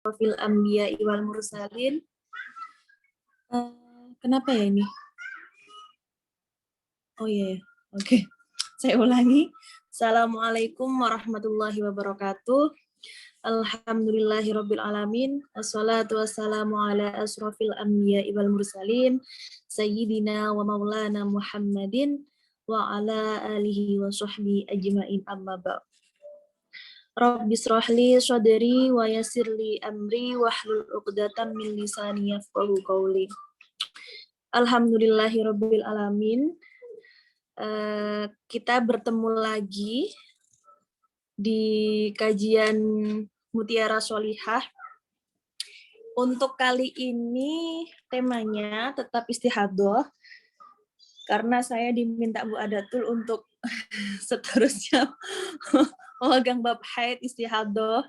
Profil Anbiya wal Mursalin. Kenapa ya ini? Oh iya, oke. Saya ulangi. Assalamualaikum warahmatullahi wabarakatuh. Alhamdulillahirabbil alamin. Assalatu wassalamu ala asrofil anbiya wal mursalin sayyidina wa maulana Muhammadin wa ala alihi wa sahbihi ajmain, amma ba'd. Rabbi shrahli sadri wa yassirli amri wahlul 'uqdatam min lisani yafqahu qawli. Alhamdulillahirabbil alamin. Kita bertemu lagi di kajian Mutiara Sholihah. Untuk kali ini temanya tetap istihadhah, karena saya diminta Bu Adatul untuk seterusnya memegang bab haid istihadhah.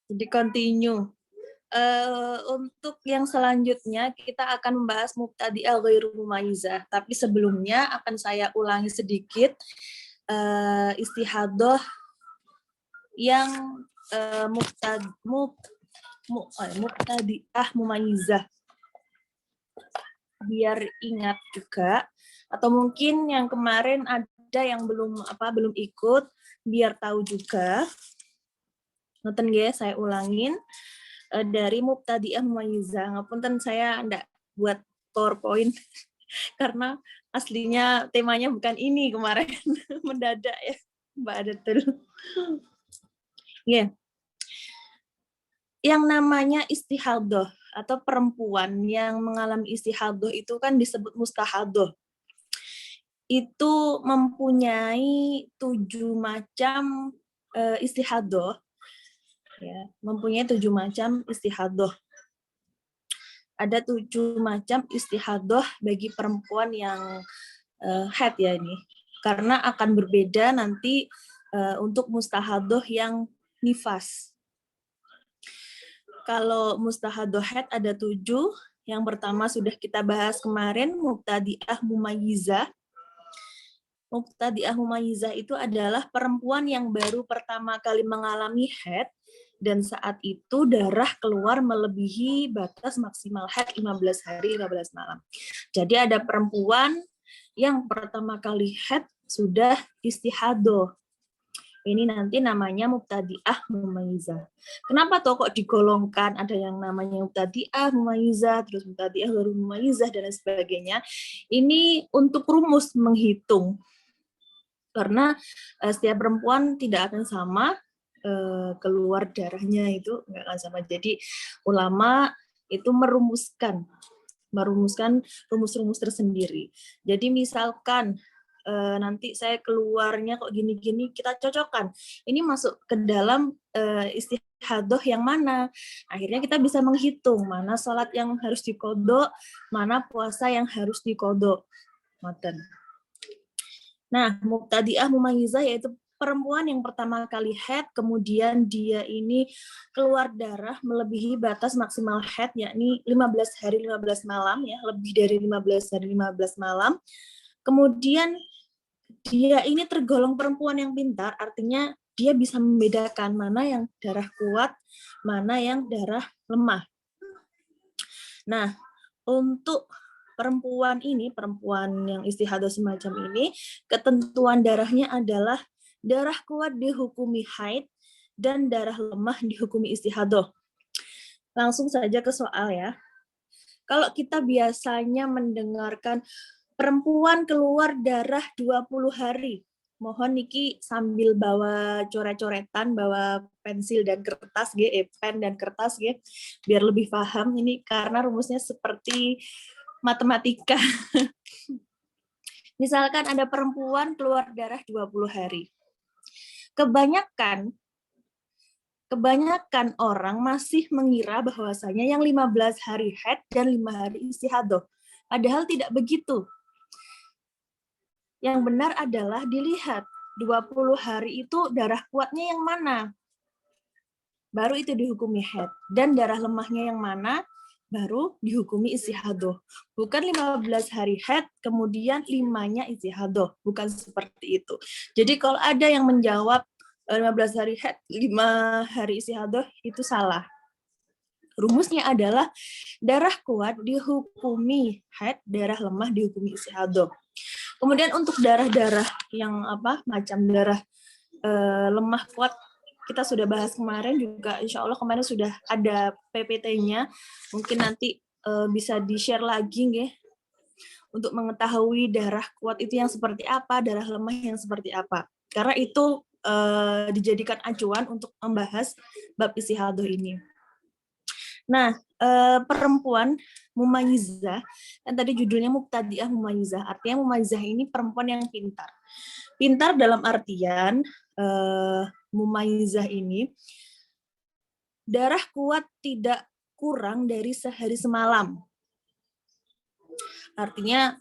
Jadi continue. Untuk yang selanjutnya kita akan membahas mubtadi'ah ghairu mumayyizah, tapi sebelumnya akan saya ulangi sedikit istihadhah yang mubtadi'ah mumayyizah, biar ingat juga, atau mungkin yang kemarin ada yang belum ikut, biar tahu juga. Noten nggih, saya ulangin. Dari mubtadi'ah mumayyizah. Ngapunten saya ndak buat PowerPoint karena aslinya temanya bukan ini kemarin. Mendadak ya, Mbak Adatul. Yeah. Yang namanya istihadhah atau perempuan yang mengalami istihadhah itu kan disebut mustahadhah. Itu mempunyai 7 macam istihadhah. Ya, mempunyai 7 macam istihadhah. Ada 7 macam istihadhah bagi perempuan yang haid ya ini. Karena akan berbeda nanti untuk mustahadhah yang nifas. Kalau mustahadhah haid ada 7. Yang pertama sudah kita bahas kemarin, mubtadi'ah mumayyizah. Mubtadi'ah mumayyizah itu adalah perempuan yang baru pertama kali mengalami haid, dan saat itu darah keluar melebihi batas maksimal haid 15 hari 15 malam. Jadi ada perempuan yang pertama kali haid sudah istihadhah. Ini nanti namanya mubtadi'ah mumayyizah. Kenapa toh kok digolongkan, ada yang namanya mubtadi'ah mumayyizah, terus mubtadi'ah ghairu mumayyizah dan lain sebagainya. Ini untuk rumus menghitung. Karena setiap perempuan tidak akan sama keluar darahnya, itu nggak akan sama. Jadi ulama itu merumuskan rumus-rumus tersendiri. Jadi misalkan nanti saya keluarnya kok gini-gini, kita cocokkan. Ini masuk ke dalam istihadhah yang mana. Akhirnya kita bisa menghitung mana sholat yang harus diqodho, mana puasa yang harus diqodho. Nah, mubtadi'ah mumayyizah yaitu perempuan yang pertama kali haid, kemudian dia ini keluar darah melebihi batas maksimal haid, yakni 15 hari 15 malam, ya, lebih dari 15 hari 15 malam. Kemudian dia ini tergolong perempuan yang pintar, artinya dia bisa membedakan mana yang darah kuat, mana yang darah lemah. Nah, untuk perempuan yang istihadhah semacam ini, ketentuan darahnya adalah darah kuat dihukumi haid dan darah lemah dihukumi istihadhah. Langsung saja ke soal ya. Kalau kita biasanya mendengarkan perempuan keluar darah 20 hari, mohon niki sambil bawa coret-coretan, bawa pensil dan kertas, pen dan kertas, biar lebih paham ini, karena rumusnya seperti matematika. Misalkan ada perempuan keluar darah 20 hari. Kebanyakan orang masih mengira bahwasanya yang 15 hari haid dan 5 hari istihadhah. Padahal tidak begitu. Yang benar adalah dilihat 20 hari itu darah kuatnya yang mana. Baru itu dihukumi haid. Dan darah lemahnya yang mana, baru dihukumi istihadhah. Bukan 15 hari haid, kemudian 5-nya istihadhah. Bukan seperti itu. Jadi kalau ada yang menjawab 15 hari haid, 5 hari istihadah itu salah. Rumusnya adalah darah kuat dihukumi haid, darah lemah dihukumi istihadah. Kemudian untuk darah-darah yang macam darah lemah kuat kita sudah bahas kemarin juga, insya Allah kemarin sudah ada PPT-nya, mungkin nanti bisa di-share lagi nggih, untuk mengetahui darah kuat itu yang seperti apa, darah lemah yang seperti apa. Karena itu dijadikan acuan untuk membahas bab istihadah ini. Nah, perempuan mumayizah, kan tadi judulnya mubtadi'ah mumayizah, artinya mumayizah ini perempuan yang pintar. Pintar dalam artian mumayizah ini darah kuat tidak kurang dari sehari semalam. Artinya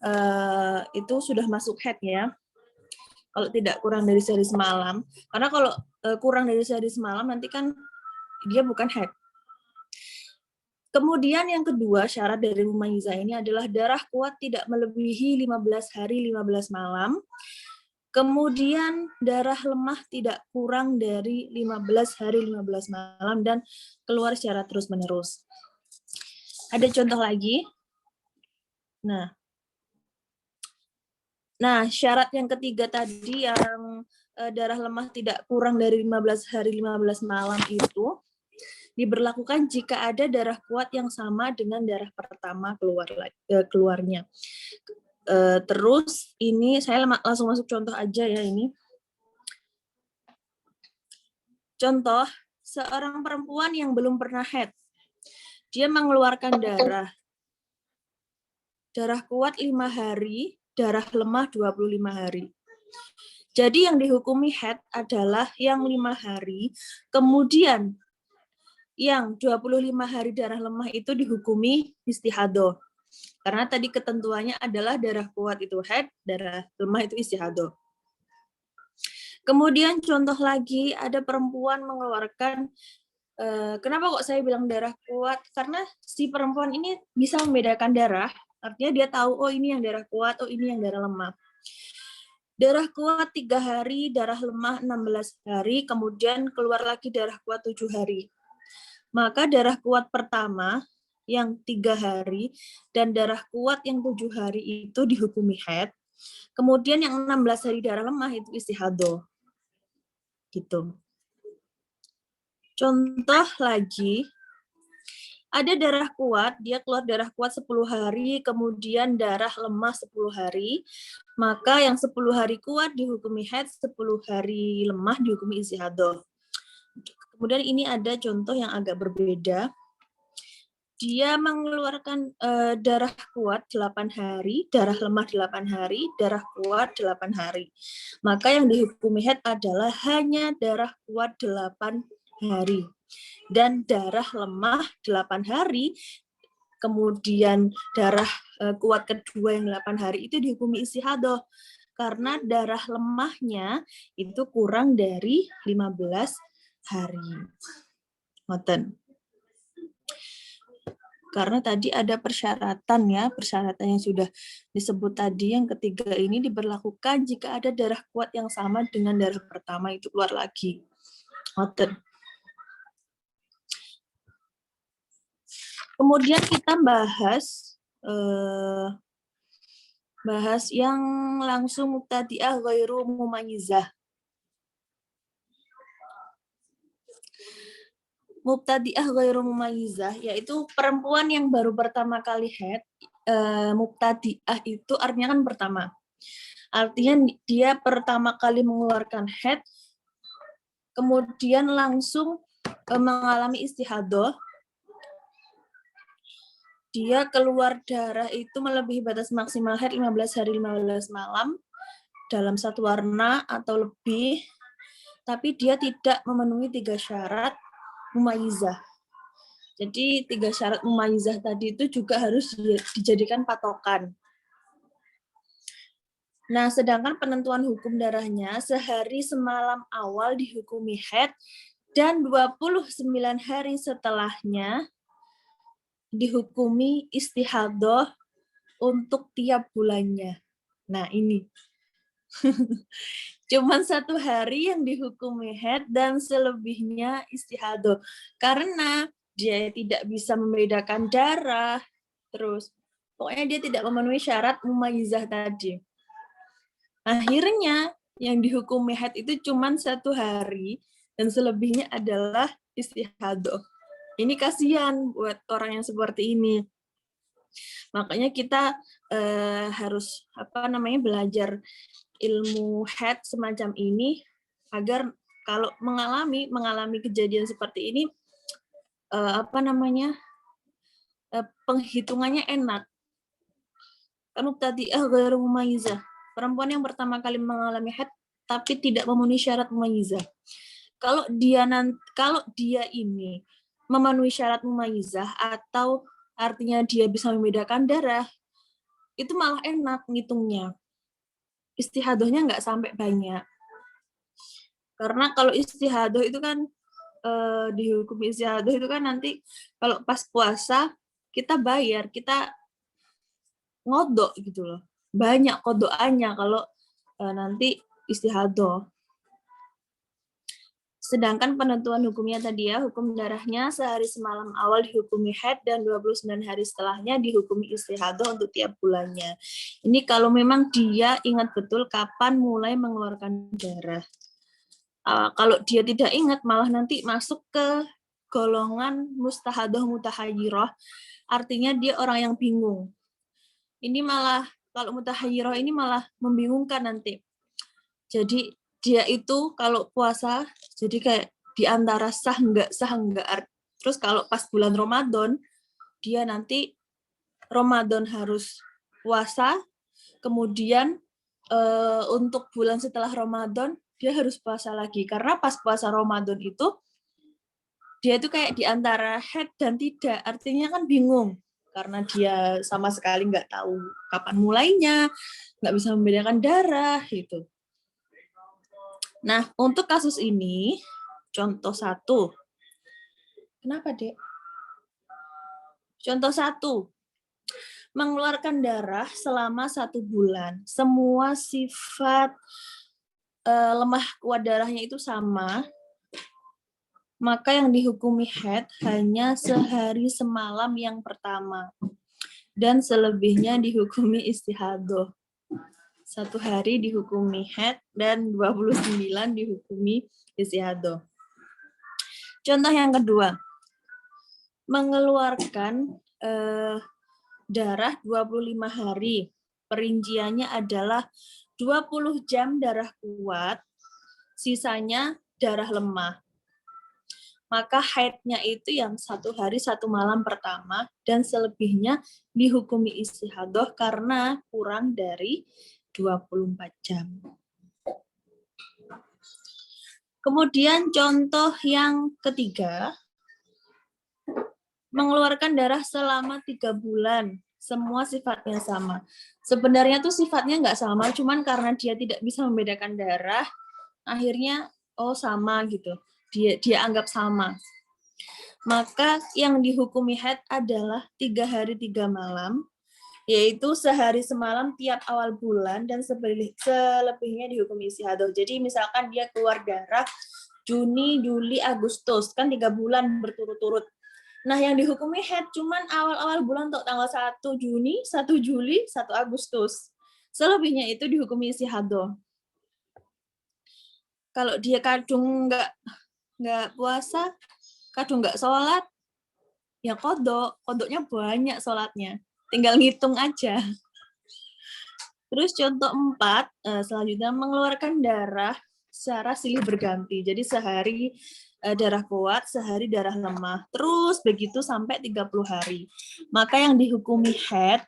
itu sudah masuk haid ya. Kalau tidak kurang dari sehari semalam, karena kalau kurang dari sehari semalam nanti kan dia bukan haid. Kemudian yang kedua syarat dari mumayizah ini adalah darah kuat tidak melebihi 15 hari 15 malam. Kemudian darah lemah tidak kurang dari 15 hari 15 malam dan keluar secara terus-menerus. Ada contoh lagi. Nah, syarat yang ketiga tadi yang darah lemah tidak kurang dari 15 hari 15 malam itu diberlakukan jika ada darah kuat yang sama dengan darah pertama keluarnya. Terus ini saya langsung masuk contoh aja ya ini. Contoh, seorang perempuan yang belum pernah haid. Dia mengeluarkan darah. Darah kuat 5 hari, darah lemah 25 hari. Jadi yang dihukumi haid adalah yang 5 hari, kemudian yang 25 hari darah lemah itu dihukumi istihadah. Karena tadi ketentuannya adalah darah kuat itu haid, darah lemah itu istihadah. Kemudian contoh lagi ada perempuan mengeluarkan, kenapa kok saya bilang darah kuat? Karena si perempuan ini bisa membedakan darah, artinya dia tahu oh ini yang darah kuat, oh ini yang darah lemah. Darah kuat 3 hari, darah lemah 16 hari, kemudian keluar lagi darah kuat 7 hari. Maka darah kuat pertama yang 3 hari dan darah kuat yang 7 hari itu dihukumi haid. Kemudian yang 16 hari darah lemah itu istihadah. Gitu. Contoh lagi, ada darah kuat, dia keluar darah kuat 10 hari, kemudian darah lemah 10 hari, maka yang 10 hari kuat dihukumi haid, 10 hari lemah dihukumi istihadah. Kemudian ini ada contoh yang agak berbeda. Dia mengeluarkan darah kuat 8 hari, darah lemah 8 hari, darah kuat 8 hari. Maka yang dihukumi haid adalah hanya darah kuat 8 hari. Dan darah lemah 8 hari, kemudian darah kuat kedua yang 8 hari itu dihukumi istihadah. Karena darah lemahnya itu kurang dari 15 hari. Ngoten. Karena tadi ada persyaratan ya, persyaratan yang sudah disebut tadi, yang ketiga ini diberlakukan jika ada darah kuat yang sama dengan darah pertama itu keluar lagi. Ngoten. Kemudian kita bahas yang langsung mubtadi'ah ghairu mumayizah. Mubtadi'ah ghairu mumayizah yaitu perempuan yang baru pertama kali haid. Mubtadi'ah itu artinya kan pertama. Artinya dia pertama kali mengeluarkan haid, kemudian langsung mengalami istihadah. Dia keluar darah itu melebihi batas maksimal haid 15 hari 15 malam dalam satu warna atau lebih, tapi dia tidak memenuhi 3 syarat mumayizah. Jadi 3 syarat mumayizah tadi itu juga harus dijadikan patokan. Nah, sedangkan penentuan hukum darahnya sehari semalam awal dihukumi haid dan 29 hari setelahnya dihukumi istihadah untuk tiap bulannya. Nah, ini. Cuman 1 hari yang dihukumi haid dan selebihnya istihadah. Karena dia tidak bisa membedakan darah, terus pokoknya dia tidak memenuhi syarat mumayizah tadi. Akhirnya yang dihukumi haid itu cuma 1 hari dan selebihnya adalah istihadah. Ini kasihan buat orang yang seperti ini. Makanya kita harus belajar ilmu haid semacam ini agar kalau mengalami kejadian seperti ini penghitungannya enak. Kan tadi ghairu mumayyizah. Perempuan yang pertama kali mengalami haid tapi tidak memenuhi syarat mumayyizah. Kalau dia ini memenuhi syarat mumayyizah atau artinya dia bisa membedakan darah, itu malah enak ngitungnya. Istihadahnya nggak sampai banyak. Karena kalau istihadah itu kan dihukum istihadah itu kan nanti kalau pas puasa kita bayar, kita ngodok gitu loh. Banyak kodoannya kalau nanti istihadah. Sedangkan penentuan hukumnya tadi ya, hukum darahnya sehari semalam awal dihukumi haid dan 29 hari setelahnya dihukumi istihadah untuk tiap bulannya. Ini kalau memang dia ingat betul kapan mulai mengeluarkan darah. Kalau dia tidak ingat malah nanti masuk ke golongan mustahadah mutahayyirah, artinya dia orang yang bingung. Ini malah, kalau mutahayyirah ini malah membingungkan nanti. Jadi dia itu kalau puasa jadi kayak di antara sah enggak. Terus kalau pas bulan Ramadan dia nanti Ramadan harus puasa, kemudian untuk bulan setelah Ramadan dia harus puasa lagi karena pas puasa Ramadan itu dia itu kayak di antara haid dan tidak, artinya kan bingung karena dia sama sekali nggak tahu kapan mulainya, nggak bisa membedakan darah gitu. Nah, untuk kasus ini, contoh 1. Kenapa, Dek? Contoh 1. Mengeluarkan darah selama 1 bulan. Semua sifat lemah kuat darahnya itu sama. Maka yang dihukumi haid hanya sehari semalam yang pertama. Dan selebihnya dihukumi istihadah. 1 hari dihukumi haid dan 29 dihukumi istihadah. Contoh yang kedua, mengeluarkan darah 25 hari. Perinciannya adalah 20 jam darah kuat, sisanya darah lemah. Maka haidnya itu yang 1 hari 1 malam pertama dan selebihnya dihukumi istihadah karena kurang dari 24 jam. Kemudian contoh yang ketiga, mengeluarkan darah selama 3 bulan. Semua sifatnya sama. Sebenarnya tuh sifatnya nggak sama, cuman karena dia tidak bisa membedakan darah, akhirnya sama gitu. Dia anggap sama. Maka yang dihukumi haid adalah 3 hari 3 malam, yaitu sehari semalam tiap awal bulan dan selebihnya dihukumi istihadah. Jadi misalkan dia keluar darah Juni, Juli, Agustus, kan 3 bulan berturut-turut. Nah, yang dihukumi haid cuman awal-awal bulan untuk tanggal 1 Juni, 1 Juli, 1 Agustus. Selebihnya itu dihukumi istihadah. Kalau dia kadung nggak puasa, kadung nggak sholat, ya kodoknya banyak sholatnya. Tinggal ngitung aja. Terus contoh 4, selanjutnya mengeluarkan darah secara silih berganti. Jadi sehari darah kuat, sehari darah lemah. Terus begitu sampai 30 hari. Maka yang dihukumi haid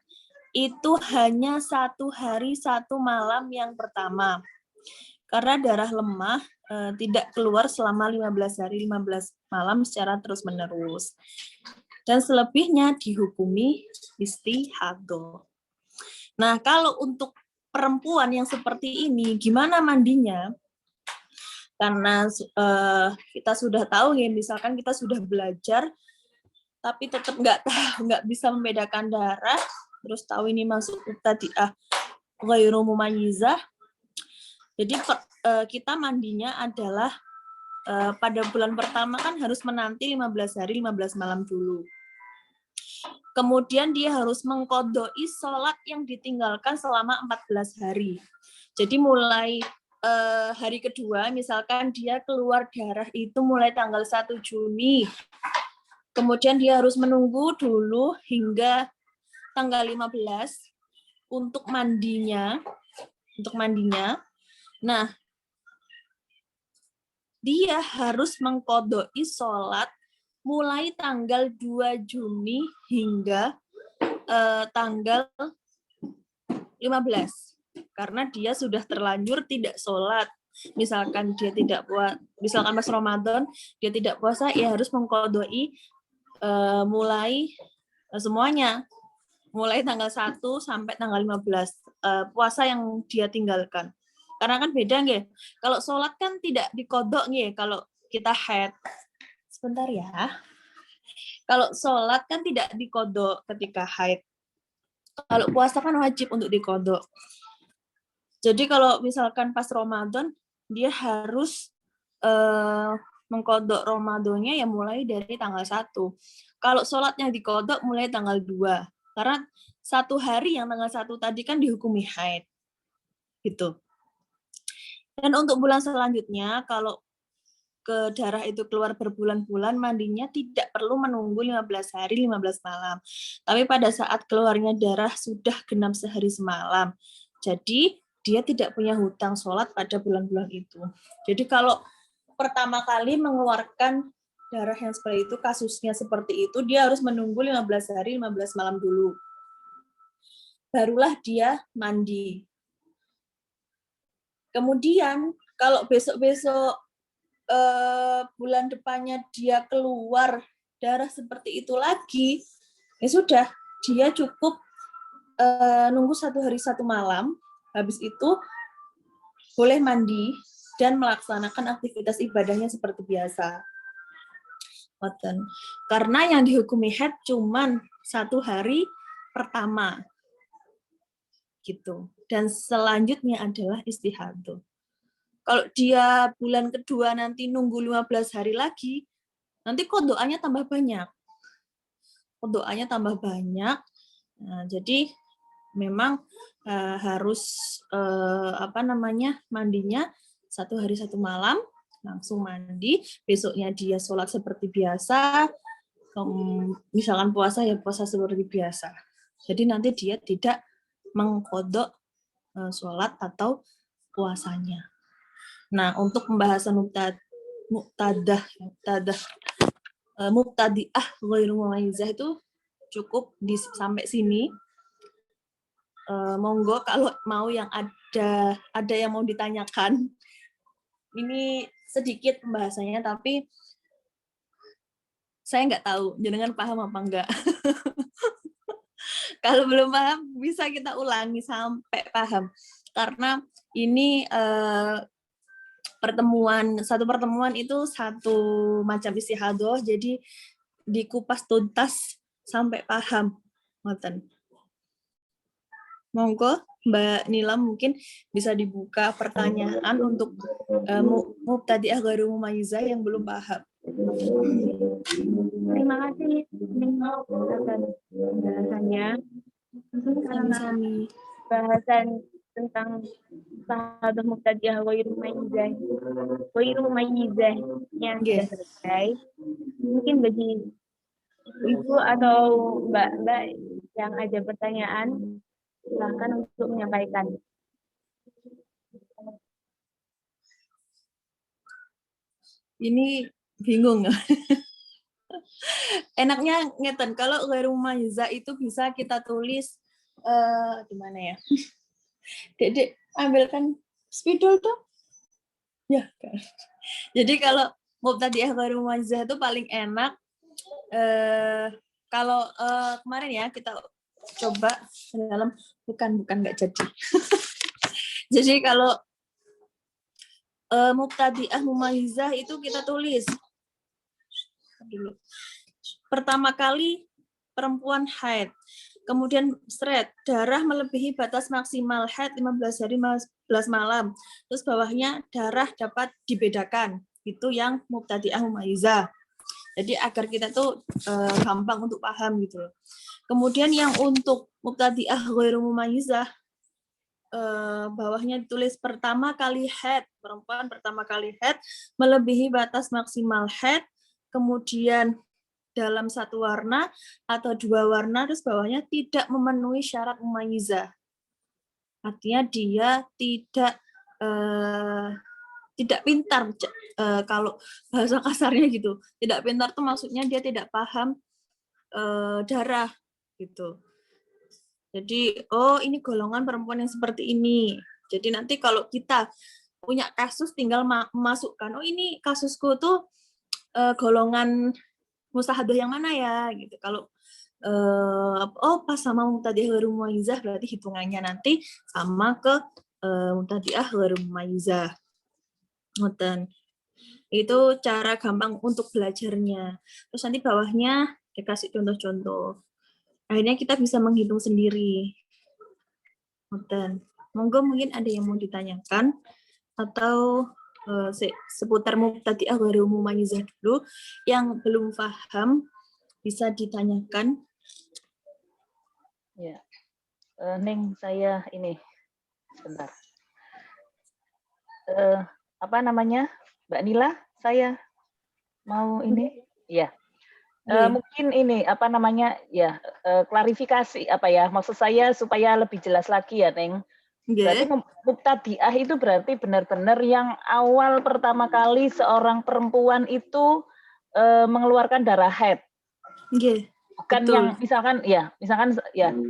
itu hanya 1 hari 1 malam yang pertama. Karena darah lemah tidak keluar selama 15 hari 15 malam secara terus-menerus. Dan selebihnya dihukumi istihadah. Nah, kalau untuk perempuan yang seperti ini, gimana mandinya? Karena kita sudah tahu ya, misalkan kita sudah belajar, tapi tetap nggak bisa membedakan darah, terus tahu ini masuk tadi ghairu mumayyizah. Jadi kita mandinya adalah pada bulan pertama kan harus menanti 15 hari 15 malam dulu. Kemudian dia harus mengkodoi sholat yang ditinggalkan selama 14 hari. Jadi mulai hari kedua, misalkan dia keluar darah itu mulai tanggal 1 Juni. Kemudian dia harus menunggu dulu hingga tanggal 15 untuk mandinya. Nah, dia harus mengkodoi sholat mulai tanggal 2 Juni hingga tanggal 15. Karena dia sudah terlanjur tidak sholat. Misalkan dia tidak misalkan pas Ramadan, dia tidak puasa, ya harus mengkodoi mulai semuanya. Mulai tanggal 1 sampai tanggal 15. Puasa yang dia tinggalkan. Karena kan beda nggih. Kalau sholat kan tidak dikodok nggih kalau kita haid. Sebentar ya. Kalau sholat kan tidak dikodok ketika haid. Kalau puasa kan wajib untuk dikodok. Jadi kalau misalkan pas Ramadan, dia harus mengkodok Ramadannya ya mulai dari tanggal 1. Kalau sholatnya dikodok mulai tanggal 2. Karena 1 hari yang tanggal 1 tadi kan dihukumi haid. Gitu. Dan untuk bulan selanjutnya, kalau ke darah itu keluar berbulan-bulan, mandinya tidak perlu menunggu 15 hari, 15 malam. Tapi pada saat keluarnya darah sudah genap sehari semalam. Jadi, dia tidak punya hutang sholat pada bulan-bulan itu. Jadi, kalau pertama kali mengeluarkan darah yang seperti itu, kasusnya seperti itu, dia harus menunggu 15 hari, 15 malam dulu. Barulah dia mandi. Kemudian, kalau besok-besok bulan depannya dia keluar darah seperti itu lagi, ya sudah, dia cukup nunggu 1 hari 1 malam, habis itu boleh mandi dan melaksanakan aktivitas ibadahnya seperti biasa. Karena yang dihukumi haid cuman 1 hari pertama. Gitu. Dan selanjutnya adalah istihadah. Kalau dia bulan kedua nanti nunggu 15 hari lagi, nanti kok doanya tambah banyak. Nah, jadi memang harus mandinya 1 hari 1 malam, langsung mandi, besoknya dia sholat seperti biasa, misalkan puasa ya puasa seperti biasa. Jadi nanti dia tidak mengkodok sholat atau puasanya. Nah, untuk pembahasan mubtadi'ah ghairu mumayyizah itu cukup sampai sini. Monggo kalau mau yang ada yang mau ditanyakan. Ini sedikit pembahasannya, tapi saya nggak tahu jenengan paham apa enggak. Kalau belum paham, bisa kita ulangi sampai paham. Karena ini satu pertemuan itu satu macam istihadah, jadi dikupas tuntas sampai paham. Monggo, Mbak Nila mungkin bisa dibuka pertanyaan untuk mubtadi'ah ghairu mumayyizah yang belum paham. Terima kasih atas penjelasannya. Sami-sami. Bahasan tentang sahabat mubtadi'ah ghairu mumayyizah yang sudah selesai. Mungkin bagi ibu atau mbak-mbak yang ada pertanyaan, silakan untuk menyampaikan. Ini bingung. Enaknya ngeten, kalau ghairu mumayyizah itu bisa kita tulis di mana ya? Dek, ambilkan spidol dong. Ya, kan. Jadi kalau mubtadi'ah ghairu mumayyizah itu paling enak kalau kemarin ya kita coba ke dalam, bukan nggak jadi. Jadi kalau mubtadi'ah mumayyizah itu kita tulis dulu. Pertama kali perempuan haid. Kemudian darah melebihi batas maksimal haid 15 hari 15 malam. Terus bawahnya darah dapat dibedakan. Itu yang mubtadi'ah mumayyizah. Jadi agar kita tuh gampang untuk paham gitu loh. Kemudian yang untuk mubtadi'ah ghairu mumayyizah, bawahnya ditulis pertama kali haid, perempuan pertama kali haid melebihi batas maksimal haid, kemudian dalam satu warna atau dua warna, terus bawahnya tidak memenuhi syarat mumayyizah. Artinya dia tidak pintar, kalau bahasa kasarnya gitu. Tidak pintar tuh maksudnya dia tidak paham darah gitu. Jadi, oh ini golongan perempuan yang seperti ini. Jadi nanti kalau kita punya kasus tinggal masukkan, oh ini kasusku tuh golongan mustahadah yang mana ya gitu. Kalau pas sama mubtadi'ah ghairu mumayyizah berarti hitungannya nanti sama ke mubtadi'ah ghairu mumayyizah. Ngoten. Itu cara gampang untuk belajarnya. Terus nanti bawahnya dikasih contoh-contoh. Akhirnya kita bisa menghitung sendiri. Ngoten. Monggo mungkin ada yang mau ditanyakan atau seputar mubtadi'ah ghairu mumayyizah dulu yang belum paham bisa ditanyakan. Ya, Neng, saya ini sebentar. Apa namanya, Mbak Nila? Saya mau ini, ya. Mungkin ini apa namanya, ya klarifikasi apa ya? Maksud saya supaya lebih jelas lagi ya, Neng. Berarti mubtadi'ah itu berarti benar-benar yang awal pertama kali seorang perempuan itu mengeluarkan darah haid. Bukan betul. Yang misalkan ya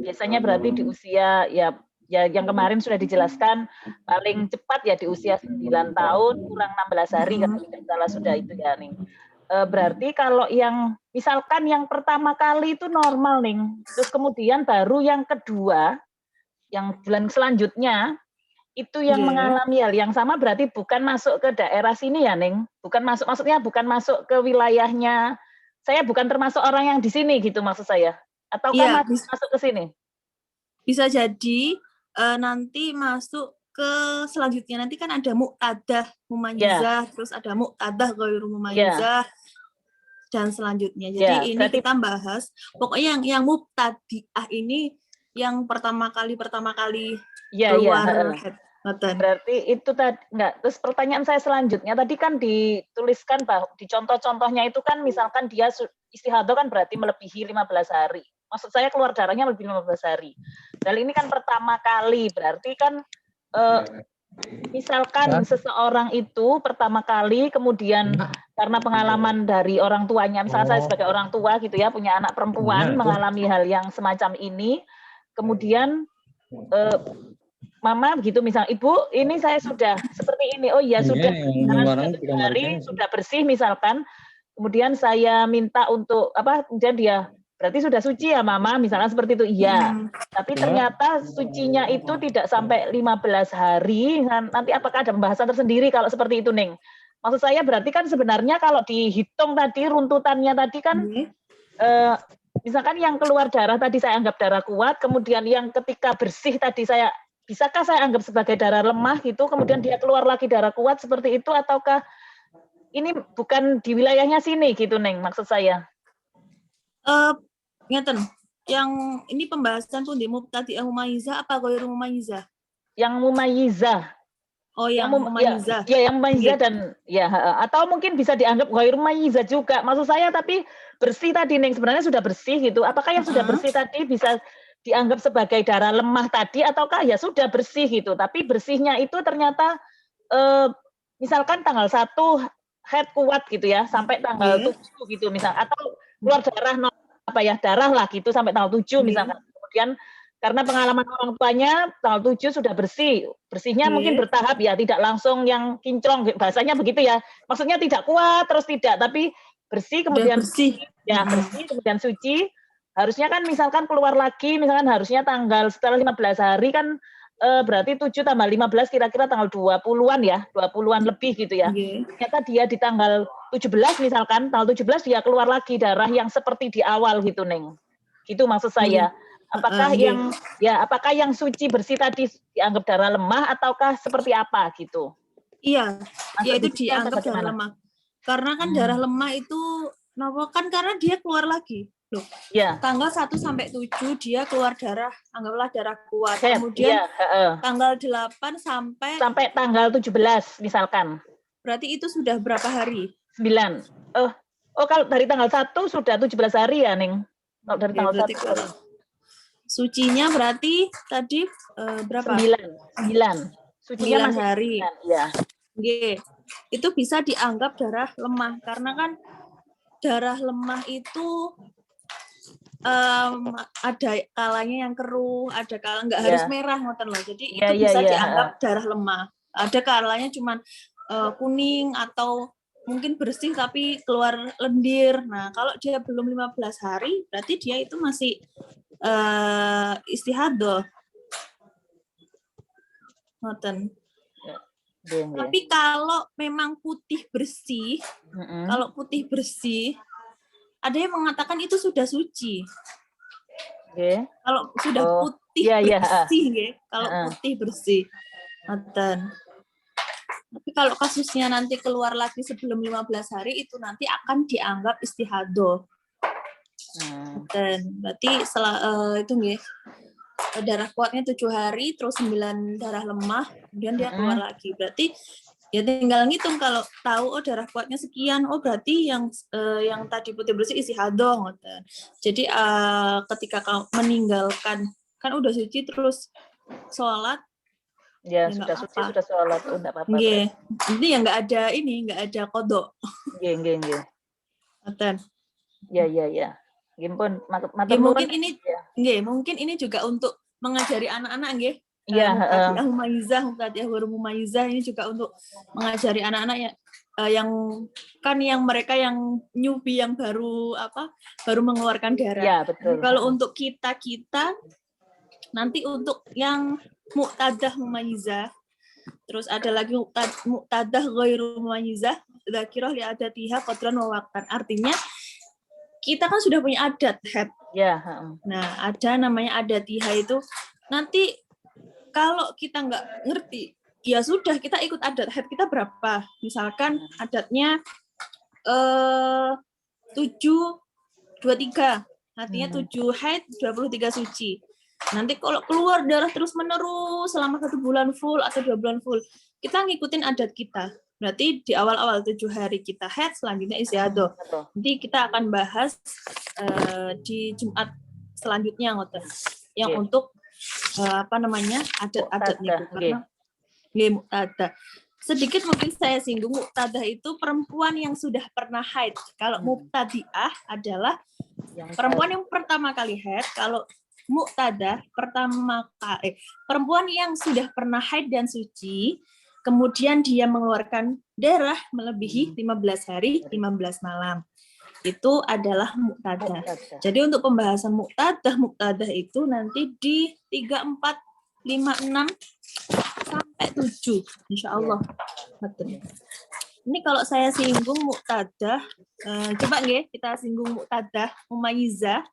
biasanya berarti di usia ya yang kemarin sudah dijelaskan paling cepat ya di usia 9 tahun kurang 16 hari kalau tidak salah sudah itu ya nih. Berarti kalau yang misalkan yang pertama kali itu normal nih, terus kemudian baru yang kedua yang bulan selanjutnya itu yang mengalami hal yang sama berarti bukan masuk ke daerah sini ya Ning, bukan masuk, maksudnya bukan masuk ke wilayahnya, saya bukan termasuk orang yang di sini gitu maksud saya, atau kan masuk ke sini? Bisa jadi nanti masuk ke selanjutnya, nanti kan ada muqtadah mumayyizah, terus ada muqtadah ghairu mumayyizah, dan selanjutnya. Jadi ini berarti, kita bahas pokoknya yang mubtadi'ah ini yang pertama kali keluar head. Berarti itu tadi enggak. Terus pertanyaan saya selanjutnya tadi kan dituliskan bahwa di contoh-contohnya itu kan misalkan dia istihadah kan berarti melebihi 15 hari. Maksud saya keluar darahnya lebih 15 hari. Dan ini kan pertama kali berarti kan misalkan seseorang itu pertama kali kemudian karena pengalaman dari orang tuanya, misalnya saya sebagai orang tua gitu ya, punya anak perempuan mengalami hal yang semacam ini, kemudian mama gitu misal, ibu ini saya sudah seperti ini, oh iya sudah, hari sudah bersih misalkan, kemudian saya minta untuk apa, kemudian dia berarti sudah suci ya mama, misalnya seperti itu, iya, tapi ternyata sucinya itu tidak sampai 15 hari, nanti apakah ada pembahasan tersendiri kalau seperti itu Ning? Maksud saya berarti kan sebenarnya kalau dihitung tadi runtutannya tadi kan misalkan yang keluar darah tadi saya anggap darah kuat, kemudian yang ketika bersih tadi bisakah saya anggap sebagai darah lemah gitu, kemudian dia keluar lagi darah kuat seperti itu, ataukah ini bukan di wilayahnya sini gitu Neng maksud saya? Ngeten, yang ini pembahasan pun di mubtadi'ah mumayyizah apa ghairu mumayyizah? Yang mumayyizah. Oh, yang mumayyizah. Ya, yang mumayyizah dan ya, atau mungkin bisa dianggap ghairu mumayyizah juga. Maksud saya tapi bersih tadi Neng sebenarnya sudah bersih gitu. Apakah yang sudah bersih tadi bisa dianggap sebagai darah lemah tadi ataukah ya sudah bersih gitu. Tapi bersihnya itu ternyata misalkan tanggal 1 haid kuat gitu ya sampai tanggal 7 gitu misal, atau keluar darah lah gitu sampai tanggal 7 misalkan. Kemudian karena pengalaman orang tuanya tanggal 7 sudah bersih. Bersihnya mungkin bertahap ya, tidak langsung yang kinclong bahasanya begitu ya. Maksudnya tidak kuat terus tidak, tapi bersih kemudian bersih. Ya, bersih kemudian suci. Harusnya kan misalkan keluar lagi, misalkan harusnya tanggal setelah 15 hari kan berarti 7 tambah 15 kira-kira tanggal 20-an ya, 20-an lebih gitu ya. Ternyata dia di tanggal 17 misalkan, tanggal 17 dia keluar lagi darah yang seperti di awal gitu Neng. Gitu maksud saya. Apakah apakah yang suci bersih tadi dianggap darah lemah ataukah seperti apa gitu? Iya, Masuk ya di itu sini atau dianggap darah bagaimana? lemah. Karena kan darah lemah itu kan karena dia keluar lagi. Loh, Ya, tanggal 1 sampai 7 dia keluar darah, anggaplah darah kuat. head, Kemudian ya, tanggal 8 sampai sampai tanggal 17 misalkan. berarti itu sudah berapa hari? 9. Oh kalau dari tanggal 1 sudah 17 hari ya, Ning. Kalau dari Oke, tanggal berarti 1 kalau sucinya berarti tadi berapa? 9. Sucinya 9 masih hari. 9, ya. Oke. Itu bisa dianggap darah lemah karena kan darah lemah itu ada kalanya yang keruh, ada kala nggak harus merah ngoten loh. Jadi itu bisa dianggap darah lemah. Ada kalanya cuman kuning atau mungkin bersih tapi keluar lendir. Nah, kalau dia belum 15 hari berarti dia itu masih istihadah. Ngoten. Tapi kalau memang putih bersih, kalau putih bersih, ada yang mengatakan itu sudah suci. Kalau sudah putih bersih, kalau putih bersih. Tapi kalau kasusnya nanti keluar lagi sebelum 15 hari, itu nanti akan dianggap istihadah. Dan berarti itu darah kuatnya 7 hari, terus 9 darah lemah, kemudian dia keluar lagi. Berarti ya tinggal ngitung kalau tahu darah kuatnya sekian, berarti yang tadi putih bersih istihadah. Jadi ketika kamu meninggalkan kan udah suci terus sholat, ya sudah suci sudah sholat, enggak apa-apa. Ini yang nggak ada kodok. Nggih. Ya. Mungkin ini juga untuk mengajari anak-anak nggih. Muqtadi'ah ghairul mumayyizah ini juga untuk mengajari anak-anak yang mereka yang newbie yang baru mengeluarkan darah. Ya, betul. Kalau untuk kita nanti untuk yang muqtadah mumayyizah, terus ada lagi muqtadah ghairul mumayyizah, dzakirah li adatiha qadran wa waqtan. Artinya kita kan sudah punya adat head. Ya. Nah, ada namanya adatiha itu nanti kalau kita nggak ngerti, ya sudah kita ikut adat head kita berapa. Misalkan adatnya 7-23, artinya 7 haid, 23 suci. Nanti kalau keluar darah terus menerus selama 1 bulan full atau 2 bulan full, kita ngikutin adat kita. Berarti di awal-awal 7 hari kita haid, selanjutnya istihadah. Nanti kita akan bahas di Jumat selanjutnya yang untuk adat-adatnya karena muqtadah. Sedikit mungkin saya singgung, muqtadah itu perempuan yang sudah pernah haid. Kalau muqtadi'ah adalah perempuan yang pertama kali haid. Kalau muqtadah perempuan yang sudah pernah haid dan suci, kemudian dia mengeluarkan darah melebihi 15 hari, 15 malam. Itu adalah muqtadah. Jadi untuk pembahasan muqtadah itu nanti di 3, 4, 5, 6 sampai 7, insya Allah. Ini kalau saya singgung muqtadah, coba nggih kita singgung muqtadah mumayyizah.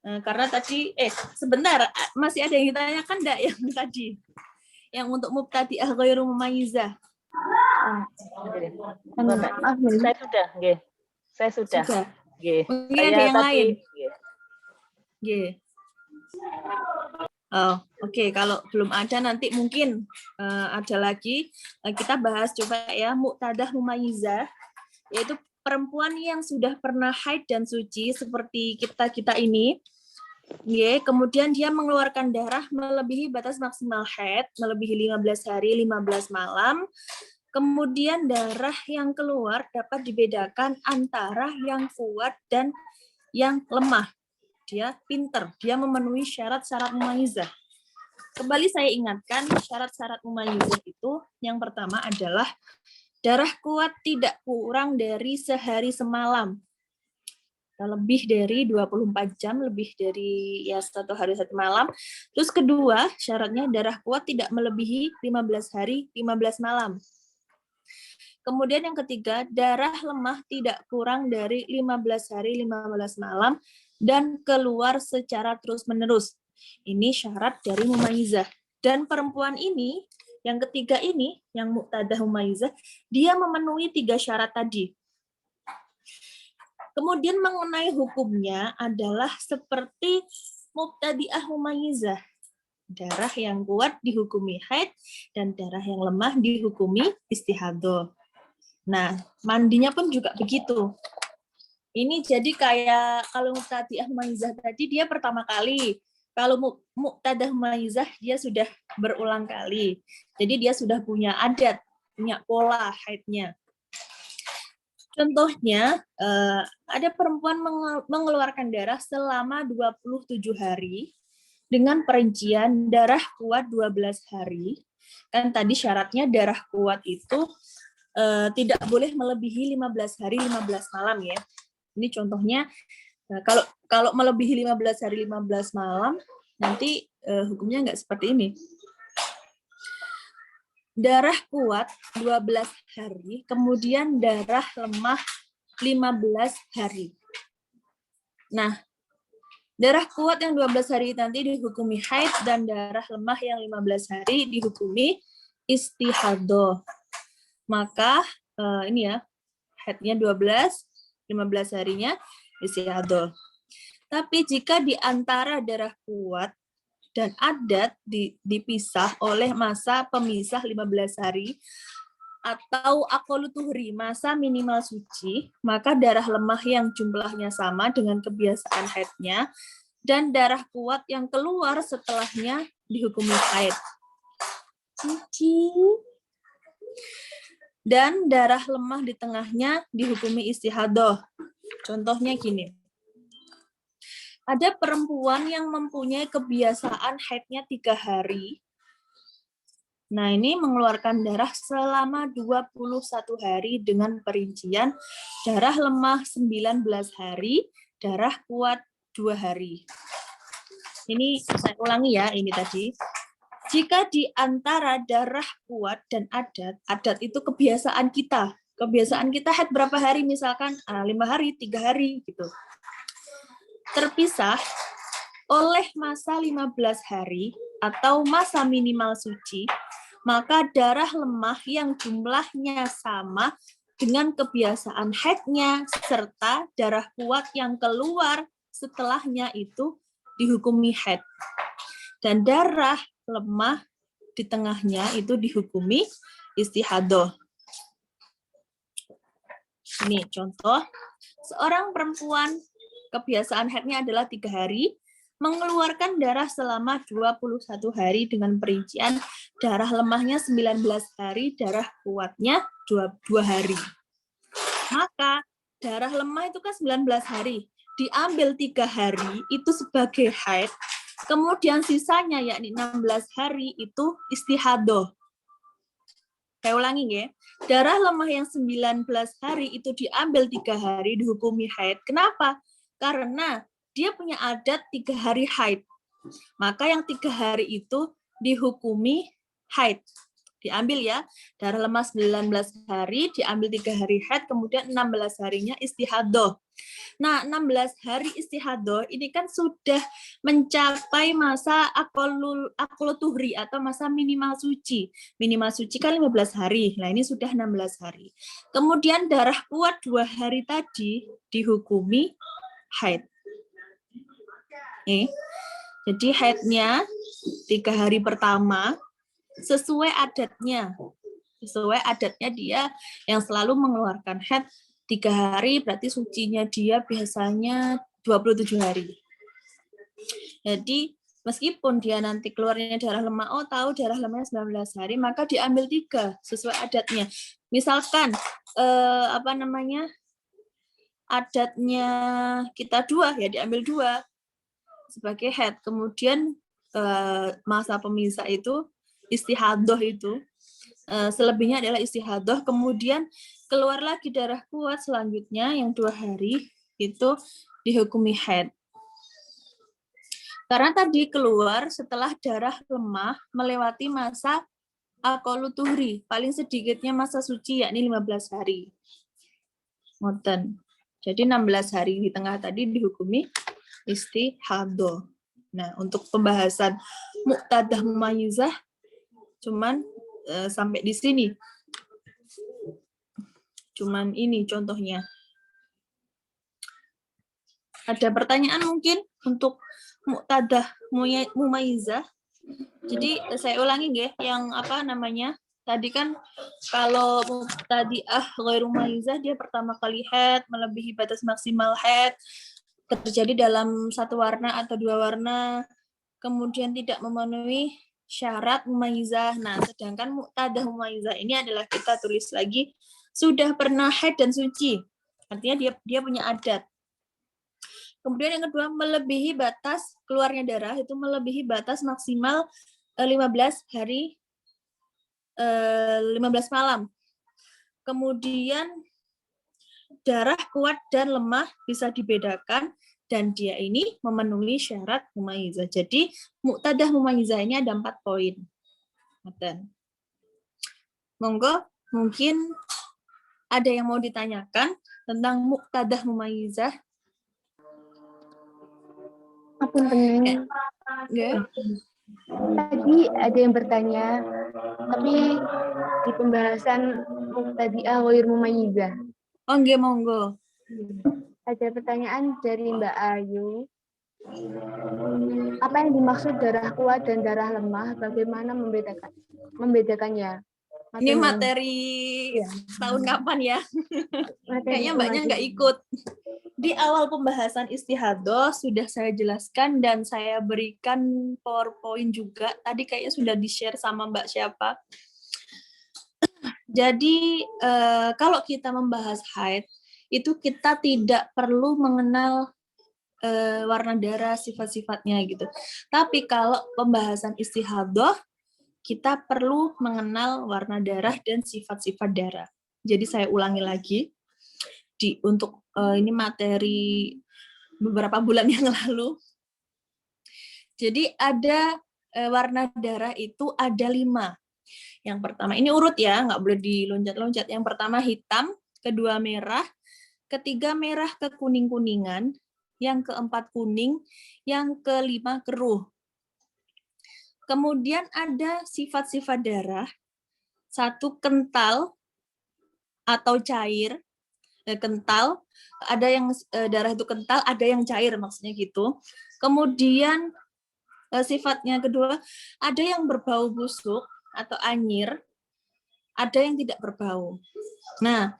Karena tadi sebentar masih ada yang ditanyakan enggak yang tadi? Yang untuk muqtadi'ah ghairu mumayyizah. Saya sudah. Mungkin ada yang lain. Oke. Kalau belum ada nanti mungkin ada lagi. Kita bahas coba ya muqtadah mumayyizah, yaitu perempuan yang sudah pernah haid dan suci seperti kita ini. Kemudian dia mengeluarkan darah melebihi batas maksimal haid, melebihi 15 hari, 15 malam. Kemudian darah yang keluar dapat dibedakan antara yang kuat dan yang lemah. Dia pinter, dia memenuhi syarat-syarat mumayyizah. Kembali saya ingatkan, syarat-syarat mumayyizah itu yang pertama adalah darah kuat tidak kurang dari sehari semalam. Lebih dari 24 jam, lebih dari 1 hari 1 malam. Terus kedua, syaratnya darah kuat tidak melebihi 15 hari, 15 malam. Kemudian yang ketiga, darah lemah tidak kurang dari 15 hari 15 malam dan keluar secara terus-menerus. Ini syarat dari mumayizah. Dan perempuan ini, yang ketiga ini, yang muqtadah mumayizah, dia memenuhi 3 syarat tadi. Kemudian mengenai hukumnya adalah seperti mubtadi'ah mumayizah. Darah yang kuat dihukumi haid dan darah yang lemah dihukumi istihadah. Nah, mandinya pun juga begitu. Ini jadi kayak kalau muqtadi'ah mumayizah tadi dia pertama kali. Kalau muqtadah mumayizah dia sudah berulang kali. Jadi dia sudah punya adat, punya pola haidnya. Contohnya, ada perempuan mengeluarkan darah selama 27 hari dengan perincian darah kuat 12 hari. Kan tadi syaratnya darah kuat itu tidak boleh melebihi 15 hari 15 malam ya. Ini contohnya kalau melebihi 15 hari 15 malam nanti hukumnya nggak seperti ini. Darah kuat 12 hari, kemudian darah lemah 15 hari. Nah, darah kuat yang 12 hari nanti dihukumi haid dan darah lemah yang 15 hari dihukumi istihadah. Maka ini ya, haidnya 12, 15 harinya istihadah. Tapi jika di antara darah kuat dan adat dipisah oleh masa pemisah 15 hari atau aqallu tuhri, masa minimal suci, maka darah lemah yang jumlahnya sama dengan kebiasaan haidnya dan darah kuat yang keluar setelahnya dihukumi haid. Dan darah lemah di tengahnya dihukumi istihadah. Contohnya gini. Ada perempuan yang mempunyai kebiasaan haidnya 3 hari. Nah, ini mengeluarkan darah selama 21 hari dengan perincian darah lemah 19 hari, darah kuat 2 hari. Ini saya ulangi ya, ini tadi. Jika di antara darah kuat dan adat itu kebiasaan kita. Kebiasaan kita haid berapa hari misalkan 5 hari, 3 hari gitu. Terpisah oleh masa 15 hari atau masa minimal suci, maka darah lemah yang jumlahnya sama dengan kebiasaan haidnya serta darah kuat yang keluar setelahnya itu dihukumi haid. Dan darah lemah di tengahnya itu dihukumi istihadah. Ini contoh, seorang perempuan kebiasaan haidnya adalah 3 hari, mengeluarkan darah selama 21 hari dengan perincian darah lemahnya 19 hari, darah kuatnya 2 hari. Maka darah lemah itu kan 19 hari, diambil 3 hari itu sebagai haid, kemudian sisanya yakni 16 hari itu istihadah. Saya ulangi ya. Darah lemah yang 19 hari itu diambil 3 hari dihukumi haid. Kenapa? Karena dia punya adat 3 hari haid. Maka yang 3 hari itu dihukumi haid. Diambil ya, darah lemah 19 hari, diambil 3 hari haid, kemudian 16 harinya istihadah. Nah, 16 hari istihadah ini kan sudah mencapai masa aqallu tuhri atau masa minimal suci. Minimal suci kan 15 hari. Nah, ini sudah 16 hari. Kemudian darah kuat 2 hari tadi dihukumi haid. Jadi haidnya 3 hari pertama sesuai adatnya. Sesuai adatnya dia yang selalu mengeluarkan haid 3 hari, berarti sucinya dia biasanya 27 hari. Jadi meskipun dia nanti keluarnya darah lemah, tahu darah lemahnya 19 hari, maka diambil 3 sesuai adatnya. Misalkan adatnya kita 2 ya diambil 2 sebagai haid. Kemudian masa pemisah itu istihadah itu selebihnya adalah istihadah, kemudian keluar lagi darah kuat selanjutnya yang 2 hari itu dihukumi haid. Karena tadi keluar setelah darah lemah melewati masa aqallu tuhri, paling sedikitnya masa suci yakni 15 hari. Ngoten. Jadi 16 hari di tengah tadi dihukumi istihadho. Nah, untuk pembahasan muqtadah mumayyizah cuman sampai di sini. Cuman ini contohnya. Ada pertanyaan mungkin untuk muqtadah mumayyizah? Jadi saya ulangi ya, yang apa namanya? Tadi kan kalau muqtadi'ah ghairu mumayyizah dia pertama kali haid, melebihi batas maksimal haid, terjadi dalam satu warna atau dua warna, kemudian tidak memenuhi syarat mumayyizah. Nah, sedangkan muqtadah mumayyizah ini adalah kita tulis lagi sudah pernah haid dan suci. Artinya dia punya adat. Kemudian yang kedua, melebihi batas keluarnya darah, itu melebihi batas maksimal 15 hari 15 malam. Kemudian darah kuat dan lemah bisa dibedakan dan dia ini memenuhi syarat mumayyizah. Jadi muqtadah mumayyizah ini ada 4 poin. Monggo, mungkin ada yang mau ditanyakan tentang muqtadah mumayyizah? Apunten. Ya. Tadi ada yang bertanya, tapi di pembahasan muqtadi'ah ghairu mumayyizah. Oh, nggih, monggo. Ada pertanyaan dari Mbak Ayu. Apa yang dimaksud darah kuat dan darah lemah? Bagaimana membedakannya? Ini materi tahun kapan ya? Kayaknya mbaknya nggak ikut. Di awal pembahasan istihadho sudah saya jelaskan dan saya berikan PowerPoint juga. Tadi kayaknya sudah di-share sama mbak siapa. Jadi kalau kita membahas haid, itu kita tidak perlu mengenal warna darah, sifat-sifatnya gitu. Tapi kalau pembahasan istihadho, kita perlu mengenal warna darah dan sifat-sifat darah. Jadi saya ulangi lagi, untuk ini materi beberapa bulan yang lalu. Jadi ada warna darah itu ada 5. Yang pertama, ini urut ya, nggak boleh diloncat-loncat. Yang pertama hitam, kedua merah, ketiga merah kekuning-kuningan, yang keempat kuning, yang kelima keruh. Kemudian ada sifat-sifat darah, 1 kental atau cair, kental, ada yang darah itu kental, ada yang cair maksudnya gitu. Kemudian sifatnya kedua, ada yang berbau busuk atau anyir, ada yang tidak berbau. Nah,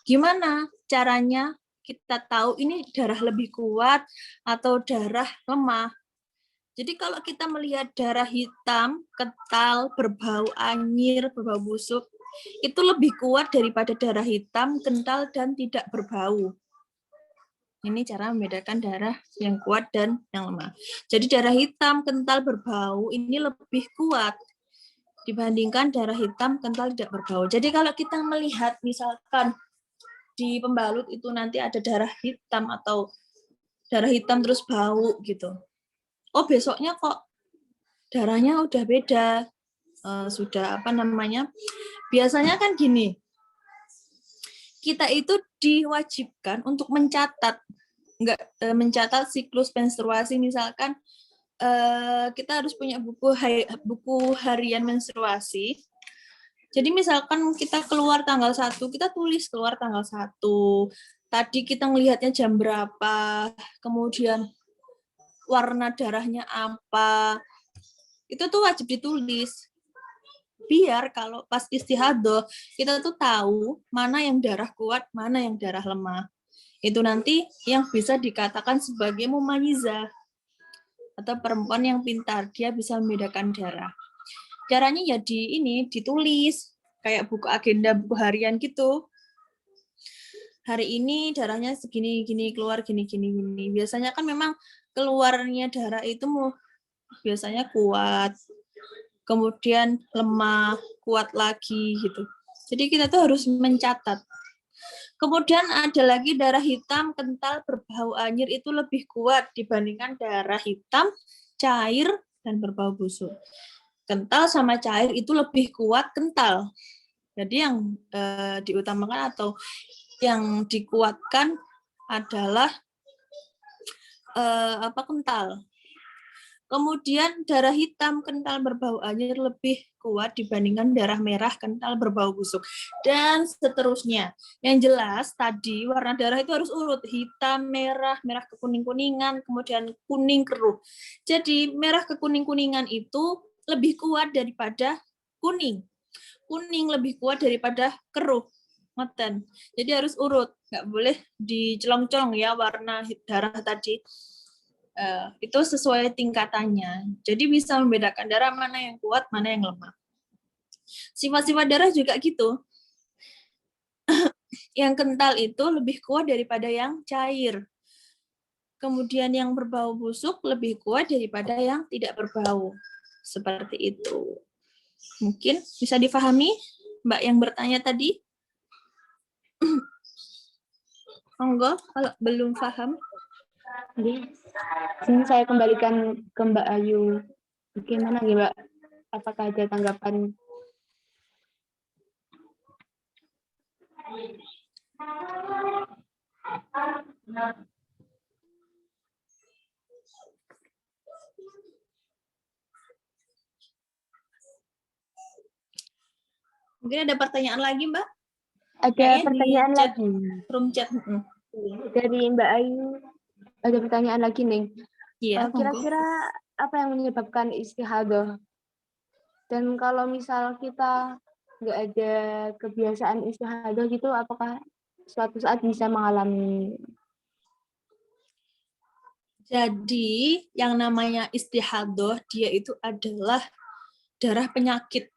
gimana caranya kita tahu ini darah lebih kuat atau darah lemah? Jadi kalau kita melihat darah hitam, kental, berbau anyir, berbau busuk, itu lebih kuat daripada darah hitam, kental, dan tidak berbau. Ini cara membedakan darah yang kuat dan yang lemah. Jadi darah hitam, kental, berbau ini lebih kuat dibandingkan darah hitam, kental, tidak berbau. Jadi kalau kita melihat misalkan di pembalut itu nanti ada darah hitam atau darah hitam terus bau gitu. Oh, besoknya kok darahnya udah beda. Sudah apa namanya? Biasanya kan gini. Kita itu diwajibkan untuk mencatat, mencatat siklus menstruasi. Misalkan kita harus punya buku harian menstruasi. Jadi misalkan kita keluar tanggal 1, kita tulis keluar tanggal 1. Tadi kita melihatnya jam berapa, kemudian warna darahnya apa. Itu tuh wajib ditulis. Biar kalau pas istihadho, kita tuh tahu mana yang darah kuat, mana yang darah lemah. Itu nanti yang bisa dikatakan sebagai mumayyizah atau perempuan yang pintar, dia bisa membedakan darah. Caranya ya ditulis kayak buku agenda, buku harian gitu. Hari ini darahnya segini gini, keluar gini. Biasanya kan memang keluarnya darah itu biasanya kuat, kemudian lemah, kuat lagi gitu. Jadi kita tuh harus mencatat. Kemudian ada lagi darah hitam, kental, berbau anyir itu lebih kuat dibandingkan darah hitam, cair, dan berbau busuk. Kental sama cair itu lebih kuat kental. Jadi yang diutamakan atau yang dikuatkan adalah kental. Kemudian darah hitam kental berbau air lebih kuat dibandingkan darah merah kental berbau busuk. Dan seterusnya. Yang jelas tadi warna darah itu harus urut. Hitam, merah, merah kekuning-kuningan, kemudian kuning keruh. Jadi merah kekuning-kuningan itu lebih kuat daripada kuning. Kuning lebih kuat daripada keruh. Ngoten. Jadi harus urut. Nggak boleh dicolong-colong ya warna darah tadi. Itu sesuai tingkatannya. Jadi bisa membedakan darah mana yang kuat, mana yang lemah. Sifat-sifat darah juga gitu. Yang kental itu lebih kuat daripada yang cair. Kemudian yang berbau busuk lebih kuat daripada yang tidak berbau. Seperti itu. Mungkin bisa difahami, Mbak yang bertanya tadi? Monggo, kalau belum paham. Sini saya kembalikan ke Mbak Ayu. Bagaimana nih Mbak? Apakah ada tanggapan? Mungkin ada pertanyaan lagi, Mbak? Ada Kayaknya pertanyaan di chat, lagi. room chat. Dari Mbak Ayu, ada pertanyaan lagi nih. Iya, Kira-kira apa yang menyebabkan istihadah? Dan kalau misal kita nggak ada kebiasaan istihadah gitu, apakah suatu saat bisa mengalami? Jadi yang namanya istihadah dia itu adalah darah penyakit.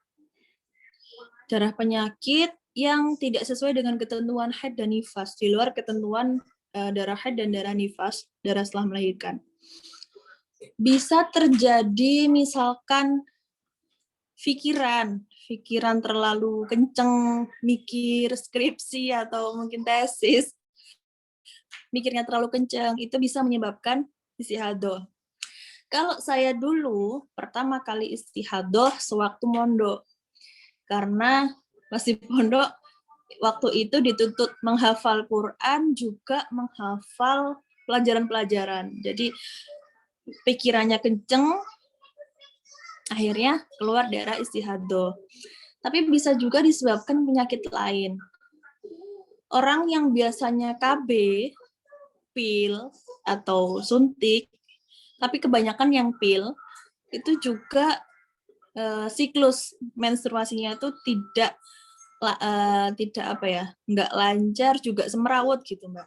Darah penyakit yang tidak sesuai dengan ketentuan haid dan nifas, di luar ketentuan darah haid dan darah nifas, darah setelah melahirkan. Bisa terjadi misalkan pikiran terlalu kenceng, mikir skripsi atau mungkin tesis, mikirnya terlalu kenceng, itu bisa menyebabkan istihadah. Kalau saya dulu pertama kali istihadah sewaktu mondok, karena masih pondok waktu itu dituntut menghafal Quran juga menghafal pelajaran-pelajaran. Jadi pikirannya kenceng, akhirnya keluar darah istihadah. Tapi bisa juga disebabkan penyakit lain. Orang yang biasanya KB, pil, atau suntik, tapi kebanyakan yang pil, itu juga siklus menstruasinya itu tidak nggak lancar, juga semrawut gitu, Mbak.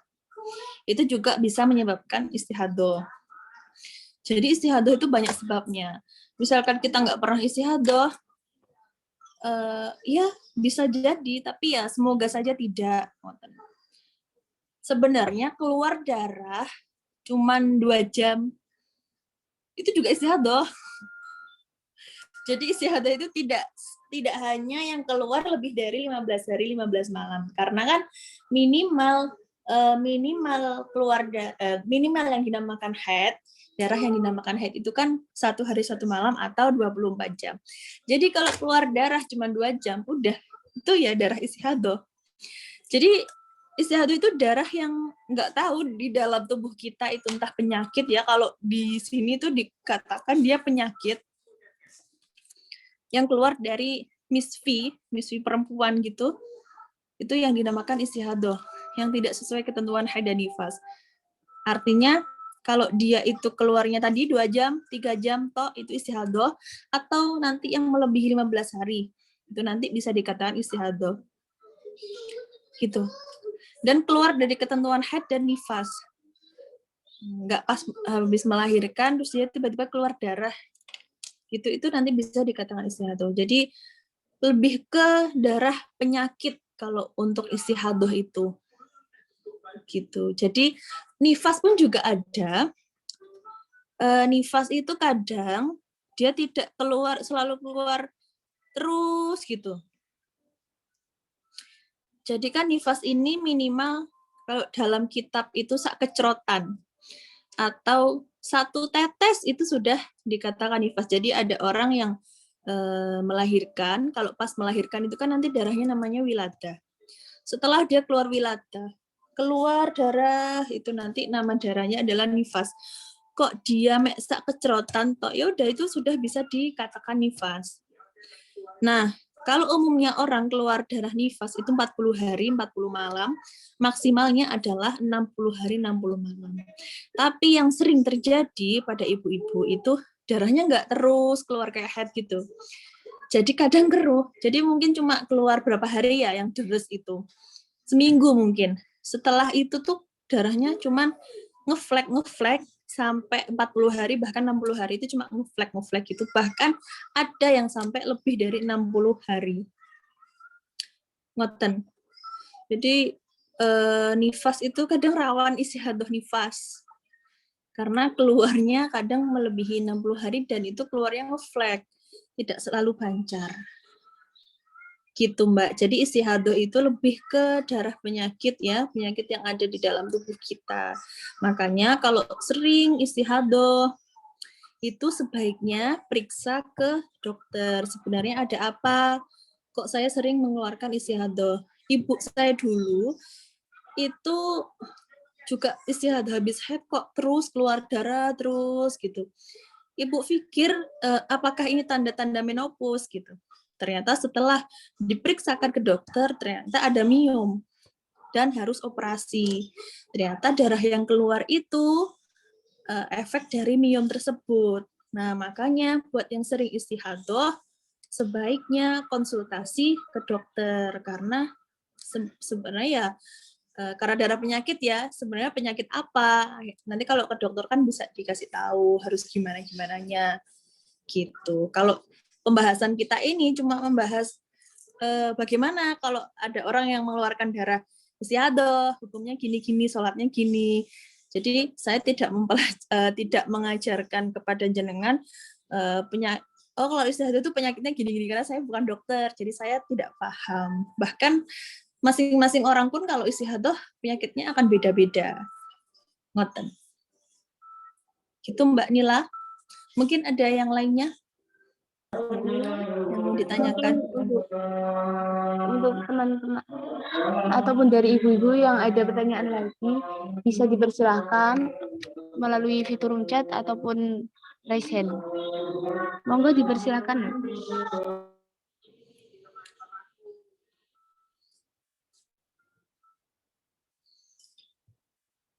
Itu juga bisa menyebabkan istihadah. Jadi istihadah itu banyak sebabnya. Misalkan kita nggak pernah istihadah, ya bisa jadi, tapi ya semoga saja tidak. Sebenarnya keluar darah cuman 2 jam, itu juga istihadah. Jadi istihadah itu tidak hanya yang keluar lebih dari 15 hari 15 malam, karena kan minimal keluar minimal yang dinamakan haid, darah yang dinamakan haid itu kan 1 hari 1 malam atau 24 jam. Jadi kalau keluar darah cuma 2 jam, udah itu ya darah istihadah. Jadi istihadah itu darah yang nggak tahu di dalam tubuh kita itu entah penyakit ya, kalau di sini tuh dikatakan dia penyakit yang keluar dari misfi perempuan gitu, itu yang dinamakan istihadah, yang tidak sesuai ketentuan haid dan nifas. Artinya kalau dia itu keluarnya tadi 2 jam, 3 jam, toh itu istihadah, atau nanti yang melebihi 15 hari, itu nanti bisa dikatakan istihadah. Gitu. Dan keluar dari ketentuan haid dan nifas. Nggak pas habis melahirkan, terus dia tiba-tiba keluar darah. Gitu, itu nanti bisa dikatakan istihadah. Jadi lebih ke darah penyakit kalau untuk istihadah itu. Gitu. Jadi nifas pun juga ada. Nifas itu kadang dia tidak selalu keluar terus gitu. Jadi kan nifas ini minimal kalau dalam kitab itu sak kecrotan atau 1 tetes itu sudah dikatakan nifas. Jadi ada orang yang melahirkan. Kalau pas melahirkan itu kan nanti darahnya namanya wilada. Setelah dia keluar wilada, keluar darah itu nanti nama darahnya adalah nifas. Kok dia sak kecerotan toh, ya udah itu sudah bisa dikatakan nifas. Nah, kalau umumnya orang keluar darah nifas itu 40 hari, 40 malam, maksimalnya adalah 60 hari, 60 malam. Tapi yang sering terjadi pada ibu-ibu itu darahnya nggak terus keluar kayak head gitu. Jadi kadang keruh. Jadi mungkin cuma keluar berapa hari ya yang deres itu. Seminggu mungkin. Setelah itu tuh darahnya cuma ngeflek sampai 40 hari bahkan 60 hari itu cuma ngeflek gitu. Bahkan ada yang sampai lebih dari 60 hari. Ngoten. Jadi nifas itu kadang rawan istihadah nifas. Karena keluarnya kadang melebihi 60 hari dan itu keluarnya ngeflek. Tidak selalu pancar. Gitu Mbak. Jadi istihadah itu lebih ke darah penyakit ya, penyakit yang ada di dalam tubuh kita. Makanya kalau sering istihadah itu sebaiknya periksa ke dokter. Sebenarnya ada apa? Kok saya sering mengeluarkan istihadah? Ibu saya dulu itu juga istihadah habis haid kok terus keluar darah terus gitu. Ibu pikir apakah ini tanda-tanda menopause gitu. Ternyata setelah diperiksakan ke dokter, ternyata ada miom dan harus operasi. Ternyata darah yang keluar itu efek dari miom tersebut. Nah, makanya buat yang sering istihadah, sebaiknya konsultasi ke dokter karena sebenarnya ya karena darah penyakit ya, sebenarnya penyakit apa? Nanti kalau ke dokter kan bisa dikasih tahu harus gimana-gimananya gitu. Kalau pembahasan kita ini cuma membahas bagaimana kalau ada orang yang mengeluarkan darah istiadah, hukumnya gini-gini, sholatnya gini. Jadi saya tidak mengajarkan kepada jenengan kalau istiadah itu penyakitnya gini-gini karena saya bukan dokter, jadi saya tidak paham. Bahkan masing-masing orang pun kalau istiadah penyakitnya akan beda-beda. Ngoten. Gitu Mbak Nila. Mungkin ada yang lainnya yang mau ditanyakan. Untuk teman-teman ataupun dari ibu-ibu yang ada pertanyaan lagi, bisa dipersilahkan melalui fitur chat ataupun raise hand. Monggo dipersilahkan.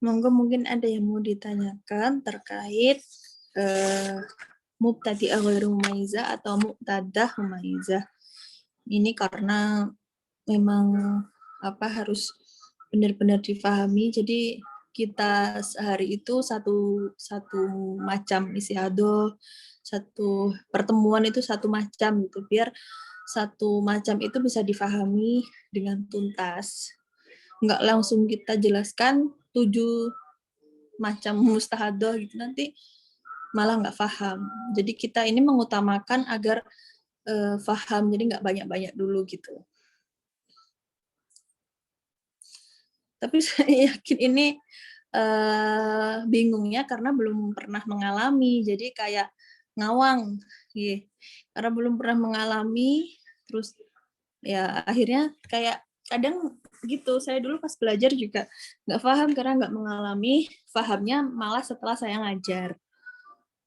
Monggo mungkin ada yang mau ditanyakan terkait mubtadi'ah ghairu mumayyizah atau muqtadah mumayyizah. Ini karena memang harus benar-benar difahami. Jadi kita sehari itu satu macam istiadah, satu pertemuan itu satu macam gitu, biar satu macam itu bisa difahami dengan tuntas. Nggak langsung kita jelaskan 7 macam mustahadah gitu, nanti malah nggak paham. Jadi kita ini mengutamakan agar paham, jadi nggak banyak-banyak dulu gitu. Tapi saya yakin ini bingungnya karena belum pernah mengalami, jadi kayak ngawang, gitu. Karena belum pernah mengalami, terus ya akhirnya kayak kadang gitu. Saya dulu pas belajar juga nggak paham karena nggak mengalami, pahamnya malah setelah saya ngajar.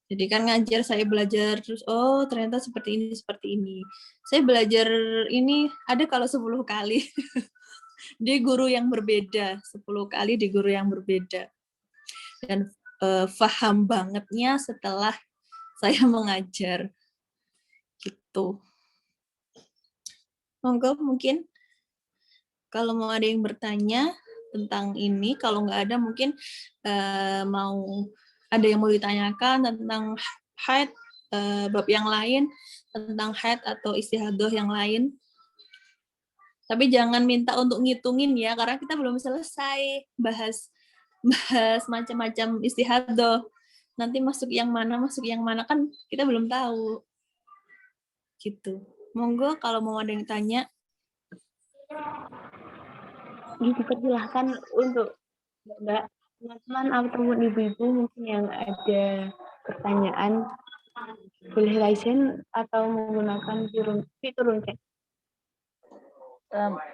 Jadi kan ngajar, saya belajar terus, oh ternyata seperti ini. Saya belajar ini ada kalau 10 kali di guru yang berbeda, 10 kali di guru yang berbeda. Dan paham bangetnya setelah saya mengajar. Gitu. Monggo mungkin kalau mau ada yang bertanya tentang ini, kalau nggak ada mungkin mau ada yang mau ditanyakan tentang haid, bab yang lain, tentang haid atau istihadah yang lain. Tapi jangan minta untuk ngitungin ya, karena kita belum selesai bahas macam-macam istihadah. Nanti masuk yang mana kan kita belum tahu. Gitu. Monggo kalau mau ada yang tanya. Dipersilahkan untuk Mbak, teman-teman ataupun ibu-ibu mungkin yang ada pertanyaan. boleh raisen atau menggunakan fitur rungkek?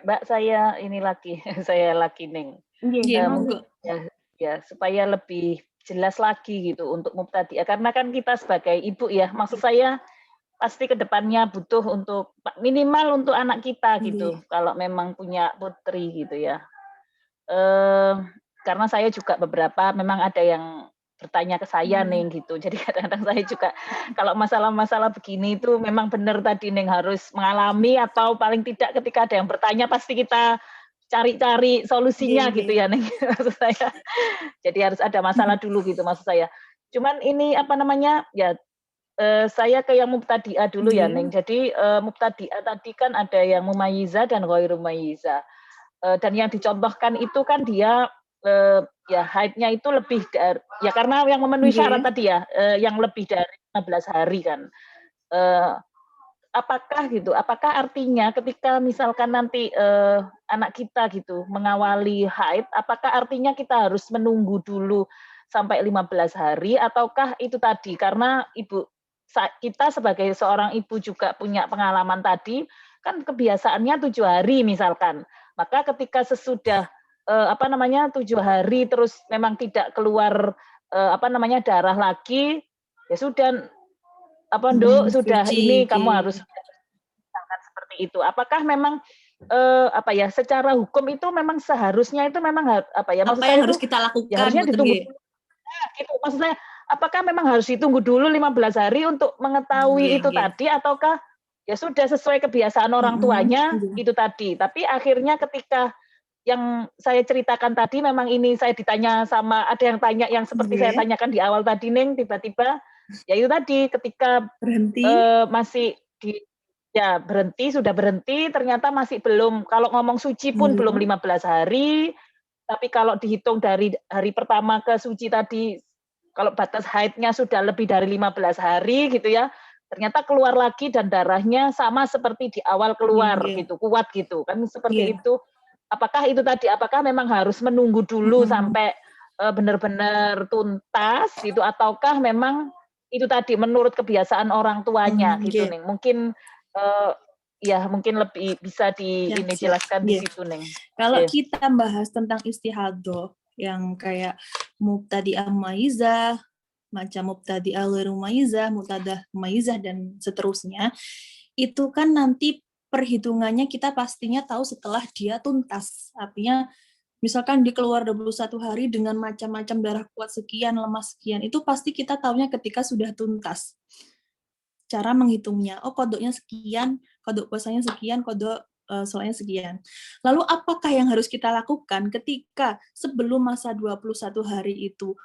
Mbak, saya ini lagi, saya lagi Neng. Iya, Mungkin ya supaya lebih jelas lagi gitu untuk mubtadi'ah, karena kan kita sebagai ibu ya, maksud saya pasti kedepannya butuh untuk minimal untuk anak kita gitu, kalau memang punya putri gitu ya. Karena saya juga beberapa memang ada yang bertanya ke saya Neng gitu, jadi kadang-kadang saya juga kalau masalah-masalah begini itu memang benar tadi Neng harus mengalami, atau paling tidak ketika ada yang bertanya pasti kita cari-cari solusinya gitu ya Neng, maksud saya. Jadi harus ada masalah dulu gitu maksud saya. Cuman ini apa namanya ya, saya ke yang mubtadi'ah dulu ya Neng. Jadi mubtadi'ah tadi kan ada yang mumayyiza dan ghairu mumayyiza. Dan yang dicontohkan itu kan dia ya haidnya itu lebih dari, ya karena yang memenuhi syarat tadi ya, yang lebih dari 15 hari kan. Apakah gitu? Apakah artinya ketika misalkan nanti anak kita gitu mengawali haid, apakah artinya kita harus menunggu dulu sampai 15 hari, ataukah itu tadi karena kita sebagai seorang ibu juga punya pengalaman tadi, kan kebiasaannya 7 hari misalkan. Maka ketika sesudah 7 hari terus memang tidak keluar darah lagi, ya sudah sudah ini kamu harus misalkan seperti itu. Apakah memang secara hukum itu memang seharusnya itu memang maksud saya yang harus kita lakukan? Ya harusnya ditunggu. Nah, gitu maksud saya. Apakah memang harus ditunggu dulu 15 hari untuk mengetahui itu tadi, ataukah ya sudah sesuai kebiasaan orang tuanya itu tadi. Tapi akhirnya ketika yang saya ceritakan tadi memang ini saya ditanya sama, ada yang tanya yang seperti saya tanyakan di awal tadi Neng, tiba-tiba ya itu tadi ketika berhenti masih sudah berhenti ternyata masih belum, kalau ngomong suci pun belum 15 hari, tapi kalau dihitung dari hari pertama ke suci tadi, kalau batas haidnya sudah lebih dari 15 hari gitu ya, ternyata keluar lagi dan darahnya sama seperti di awal keluar gitu, kuat gitu kan seperti itu. Apakah itu tadi, apakah memang harus menunggu dulu sampai benar-benar tuntas gitu, ataukah memang itu tadi menurut kebiasaan orang tuanya gitu Neng. Mungkin mungkin lebih bisa dijelaskan di situ Neng. Kalau kita bahas tentang istihadah yang kayak mubtadi'ah mumayyizah, macam mubtadi'ah ghairu mumayyizah, mubtadi'ah mumayyizah dan seterusnya, itu kan nanti perhitungannya kita pastinya tahu setelah dia tuntas. Artinya misalkan dia keluar 21 hari dengan macam-macam darah kuat sekian, lemas sekian, itu pasti kita tahunya ketika sudah tuntas. Cara menghitungnya, kodoknya sekian, kodok puasanya sekian, kodok soalnya sekian. Lalu apakah yang harus kita lakukan ketika sebelum masa 21 hari itu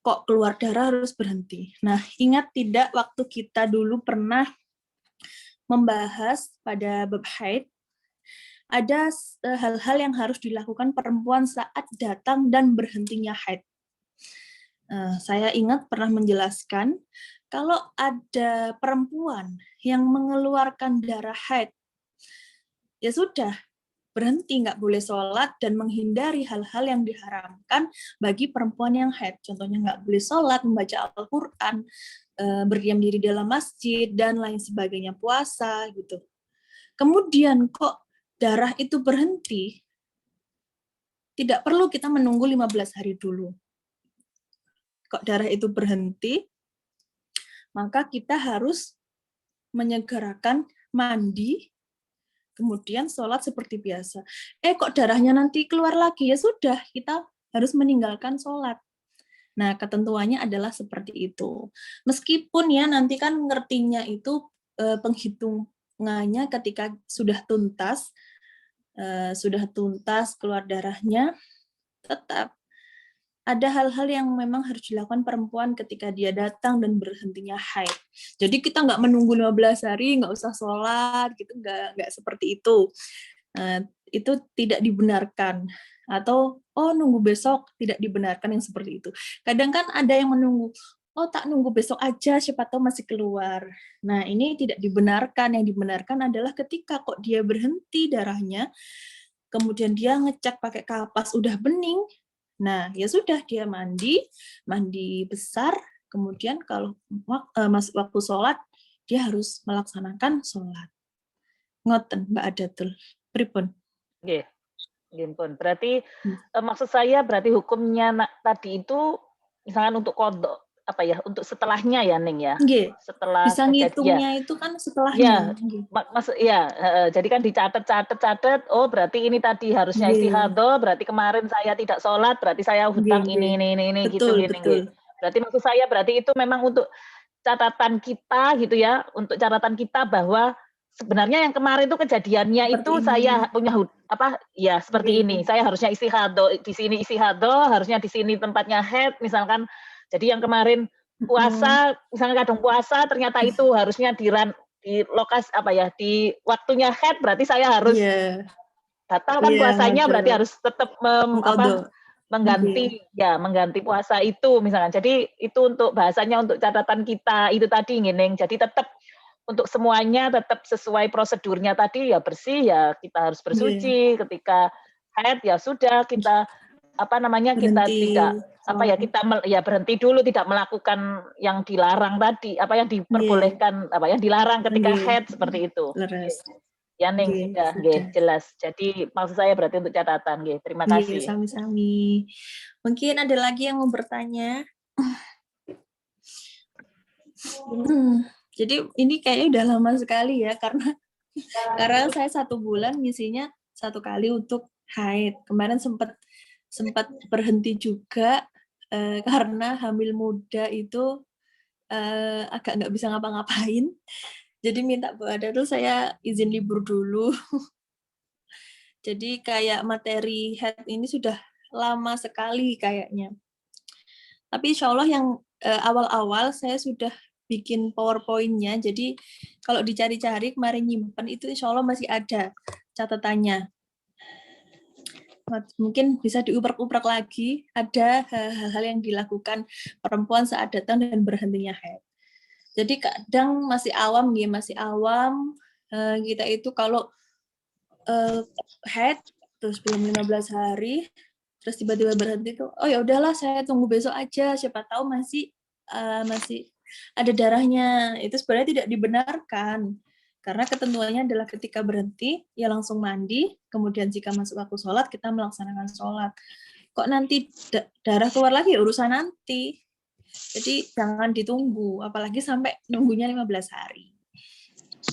kok keluar darah harus berhenti? Nah, ingat tidak waktu kita dulu pernah membahas pada bab haid, ada hal-hal yang harus dilakukan perempuan saat datang dan berhentinya haid. Saya ingat pernah menjelaskan, kalau ada perempuan yang mengeluarkan darah haid, ya sudah, berhenti, nggak boleh sholat dan menghindari hal-hal yang diharamkan bagi perempuan yang haid. Contohnya nggak boleh sholat, membaca Al-Quran, berdiam diri dalam masjid, dan lain sebagainya, puasa, gitu. Kemudian kok darah itu berhenti, tidak perlu kita menunggu 15 hari dulu. Kok darah itu berhenti, maka kita harus menyegerakan mandi, kemudian sholat seperti biasa. Kok darahnya nanti keluar lagi, ya sudah, kita harus meninggalkan sholat. Nah, ketentuannya adalah seperti itu. Meskipun ya nanti kan ngertinya itu penghitungannya ketika sudah tuntas keluar darahnya, tetap ada hal-hal yang memang harus dilakukan perempuan ketika dia datang dan berhentinya haid. Jadi kita nggak menunggu 15 hari, nggak usah sholat, gitu, nggak seperti itu. Itu tidak dibenarkan. Atau, nunggu besok, tidak dibenarkan yang seperti itu. Kadang kan ada yang menunggu, tak nunggu besok aja, siapa tahu masih keluar. Nah, ini tidak dibenarkan. Yang dibenarkan adalah ketika kok dia berhenti darahnya, kemudian dia ngecek pakai kapas, udah bening, nah ya sudah, dia mandi besar, kemudian kalau waktu sholat, dia harus melaksanakan sholat. Ngoten Mbak Adatul. Pripun? Nggih. Nggih pun. Berarti maksud saya berarti hukumnya tadi itu misalkan untuk qadha apa ya, untuk setelahnya ya Ning ya. Nggih. Setelah Bisa ngitungnya itu kan setelahnya. Ya, maksud ya, jadi kan dicatat, oh berarti ini tadi harusnya istihadhah, berarti kemarin saya tidak sholat, berarti saya hutang ini gitu betul, gini. betul. Berarti maksud saya berarti itu memang untuk catatan kita gitu ya, untuk catatan kita bahwa sebenarnya yang kemarin itu kejadiannya Seperti itu ini. saya punya apa ya seperti ini. Saya harusnya istihadhah, di sini istihadhah, harusnya di sini tempatnya haid misalkan. Jadi yang kemarin puasa, misalnya kadang puasa ternyata itu harusnya di lokasi apa ya, di waktunya haid, berarti saya harus batalkan puasanya, berarti harus tetap mengganti mengganti puasa itu misalkan. Jadi itu untuk bahasanya untuk catatan kita itu tadi Ngining. Jadi tetap untuk semuanya tetap sesuai prosedurnya tadi ya, bersih ya kita harus bersuci, ketika haid ya sudah kita berhenti, kita tidak kita berhenti dulu, tidak melakukan yang dilarang tadi, yang diperbolehkan, yang dilarang ketika haid seperti itu. Leres. Ya Ning, sudah jelas. Jadi maksud saya berarti untuk catatan, nggih. Terima kasih. Sami-sami. Mungkin ada lagi yang mau bertanya? Jadi ini kayaknya udah lama sekali ya, karena saya 1 bulan ngisinya 1 kali untuk haid. Kemarin sempat berhenti juga karena hamil muda itu agak nggak bisa ngapa-ngapain. Jadi minta Bu Ada tuh saya izin libur dulu. Jadi kayak materi haid ini sudah lama sekali kayaknya. Tapi insya Allah yang awal-awal saya sudah bikin PowerPoint-nya. Jadi kalau dicari-cari kemarin nyimpen itu insya Allah masih ada catatannya. Mungkin bisa diuprek-uprek lagi, ada hal-hal yang dilakukan perempuan saat datang dan berhentinya haid. Jadi kadang masih awam kita itu kalau haid terus belum 15 hari terus tiba-tiba berhenti tuh, oh ya udahlah saya tunggu besok aja, siapa tahu masih ada darahnya. Itu sebenarnya tidak dibenarkan. Karena ketentuannya adalah ketika berhenti, ya langsung mandi, kemudian jika masuk waktu sholat, kita melaksanakan sholat. Kok nanti darah keluar lagi, urusan nanti. Jadi jangan ditunggu, apalagi sampai nunggunya 15 hari.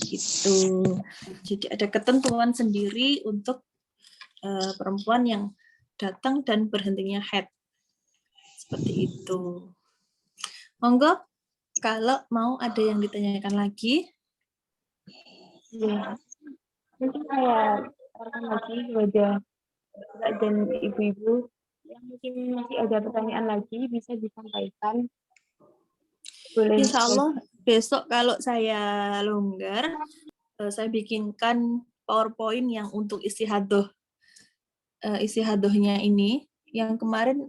Gitu. Jadi ada ketentuan sendiri untuk perempuan yang datang dan berhentinya haid. Seperti itu. Monggo, kalau mau ada yang ditanyakan lagi. Ya, mungkin saya sarankan lagi kepada Bapak dan Ibu-ibu yang mungkin masih ada pertanyaan lagi bisa disampaikan. Boleh. Insya Allah besok kalau saya longgar, saya bikinkan PowerPoint yang untuk istihadahnya ini. Yang kemarin,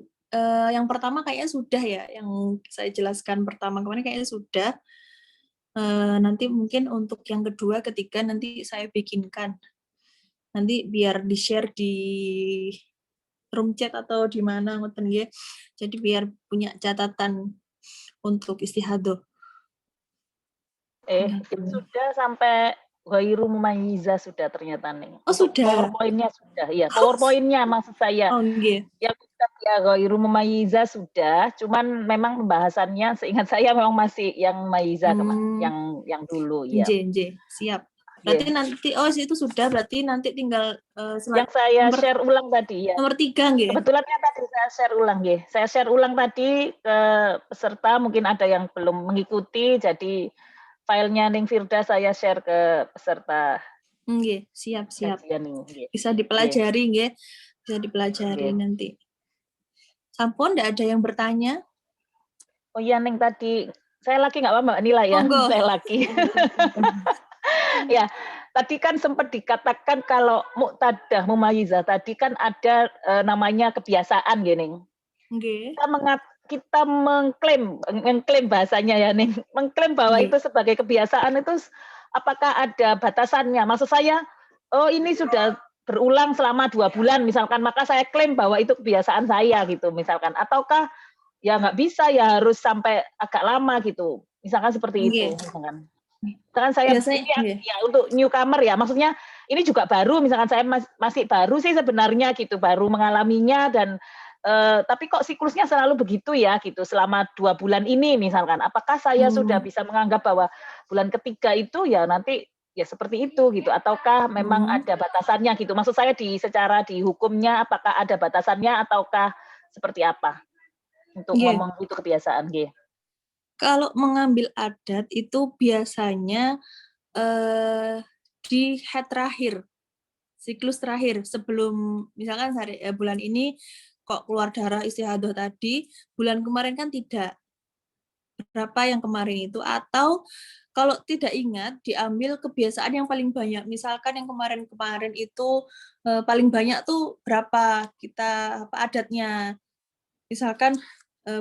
yang pertama kayaknya sudah ya, yang saya jelaskan pertama kemarin kayaknya sudah. Nanti mungkin untuk yang kedua, ketiga nanti saya bikinkan. Nanti biar di-share di room chat atau di mana ngoten nggih. Jadi biar punya catatan untuk istihadhah. Sudah sampai ghairu mumayyiza sudah ternyata nih. Oh, sudah. PowerPoint-nya sudah. Iya, PowerPoint-nya maksud saya. Oh, nggih. Yang ya ghairu mumayyiza sudah, cuman memang pembahasannya seingat saya memang masih yang mayyiza yang dulu ya. Nggih, siap. Berarti nanti itu sudah, berarti nanti tinggal yang saya share ulang tadi ya. Nomor 3 nggih. Kebetulan tadi saya share ulang nggih. Saya share ulang tadi ke peserta, mungkin ada yang belum mengikuti, jadi filenya Ning Firda saya share ke peserta. Nggih, siap. Nggih. Bisa dipelajari nggih. Bisa dipelajari nanti. Sampun enggak ada yang bertanya? Oh iya Ning, tadi saya lagi nggak apa Mbak Nila ya. Saya lagi. Ya, tadi kan sempat dikatakan kalau muqtadah mumayyizah tadi kan ada namanya kebiasaan gini. Okay. Kita mengklaim bahasanya ya Ning, mengklaim bahwa itu sebagai kebiasaan itu apakah ada batasannya? Maksud saya, oh ini sudah berulang selama 2 bulan misalkan, maka saya klaim bahwa itu kebiasaan saya gitu misalkan, ataukah ya nggak bisa ya harus sampai agak lama gitu, misalkan seperti itu misalkan. Misalkan saya Biasanya, ini ya untuk newcomer ya, maksudnya ini juga baru, misalkan saya masih baru sih sebenarnya gitu, baru mengalaminya dan tapi kok siklusnya selalu begitu ya gitu selama 2 bulan ini misalkan. Apakah saya sudah bisa menganggap bahwa bulan ketiga itu ya nanti ya seperti itu gitu, ataukah memang ada batasannya gitu? Maksud saya secara di hukumnya apakah ada batasannya ataukah seperti apa untuk ngomong itu kebiasaan gitu? Kalau mengambil adat itu biasanya di head terakhir, siklus terakhir sebelum misalkan bulan ini kok keluar darah istihadah tadi, bulan kemarin kan tidak. Berapa yang kemarin itu, atau kalau tidak ingat diambil kebiasaan yang paling banyak. Misalkan yang kemarin-kemarin itu paling banyak tuh berapa kita adatnya. Misalkan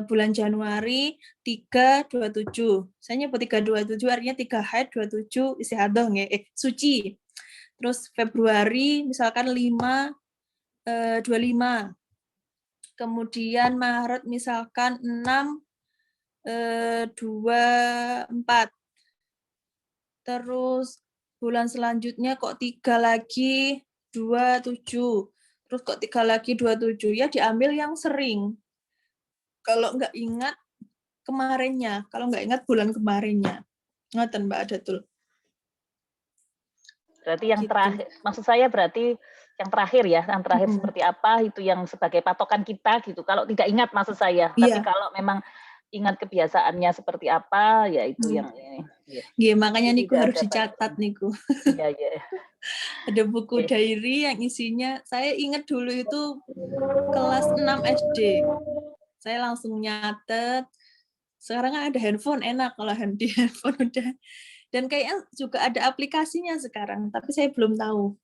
bulan Januari 327. Saya nyebut 327 artinya 3 haid, 27 istihadah suci. Terus Februari misalkan 5 25. Kemudian Maret misalkan 6 24. Terus bulan selanjutnya kok 3 lagi 27. Terus kok 3 lagi 27. Ya diambil yang sering. Kalau nggak ingat kemarinnya, kalau nggak ingat bulan kemarinnya. Ngoten Mbak Adatul. Berarti yang terakhir, maksud saya berarti yang terakhir ya, yang terakhir seperti apa itu yang sebagai patokan kita gitu. Kalau tidak ingat maksud saya, tapi kalau memang ingat kebiasaannya seperti apa, ya itu yang ini. Iya, makanya niku harus dicatat niku. Iya, iya. Ada buku diary yang isinya, saya ingat dulu itu kelas 6 SD. Saya langsung nyatet. Sekarang kan ada handphone, enak kalau di handphone udah. Dan kayaknya juga ada aplikasinya sekarang, tapi saya belum tahu.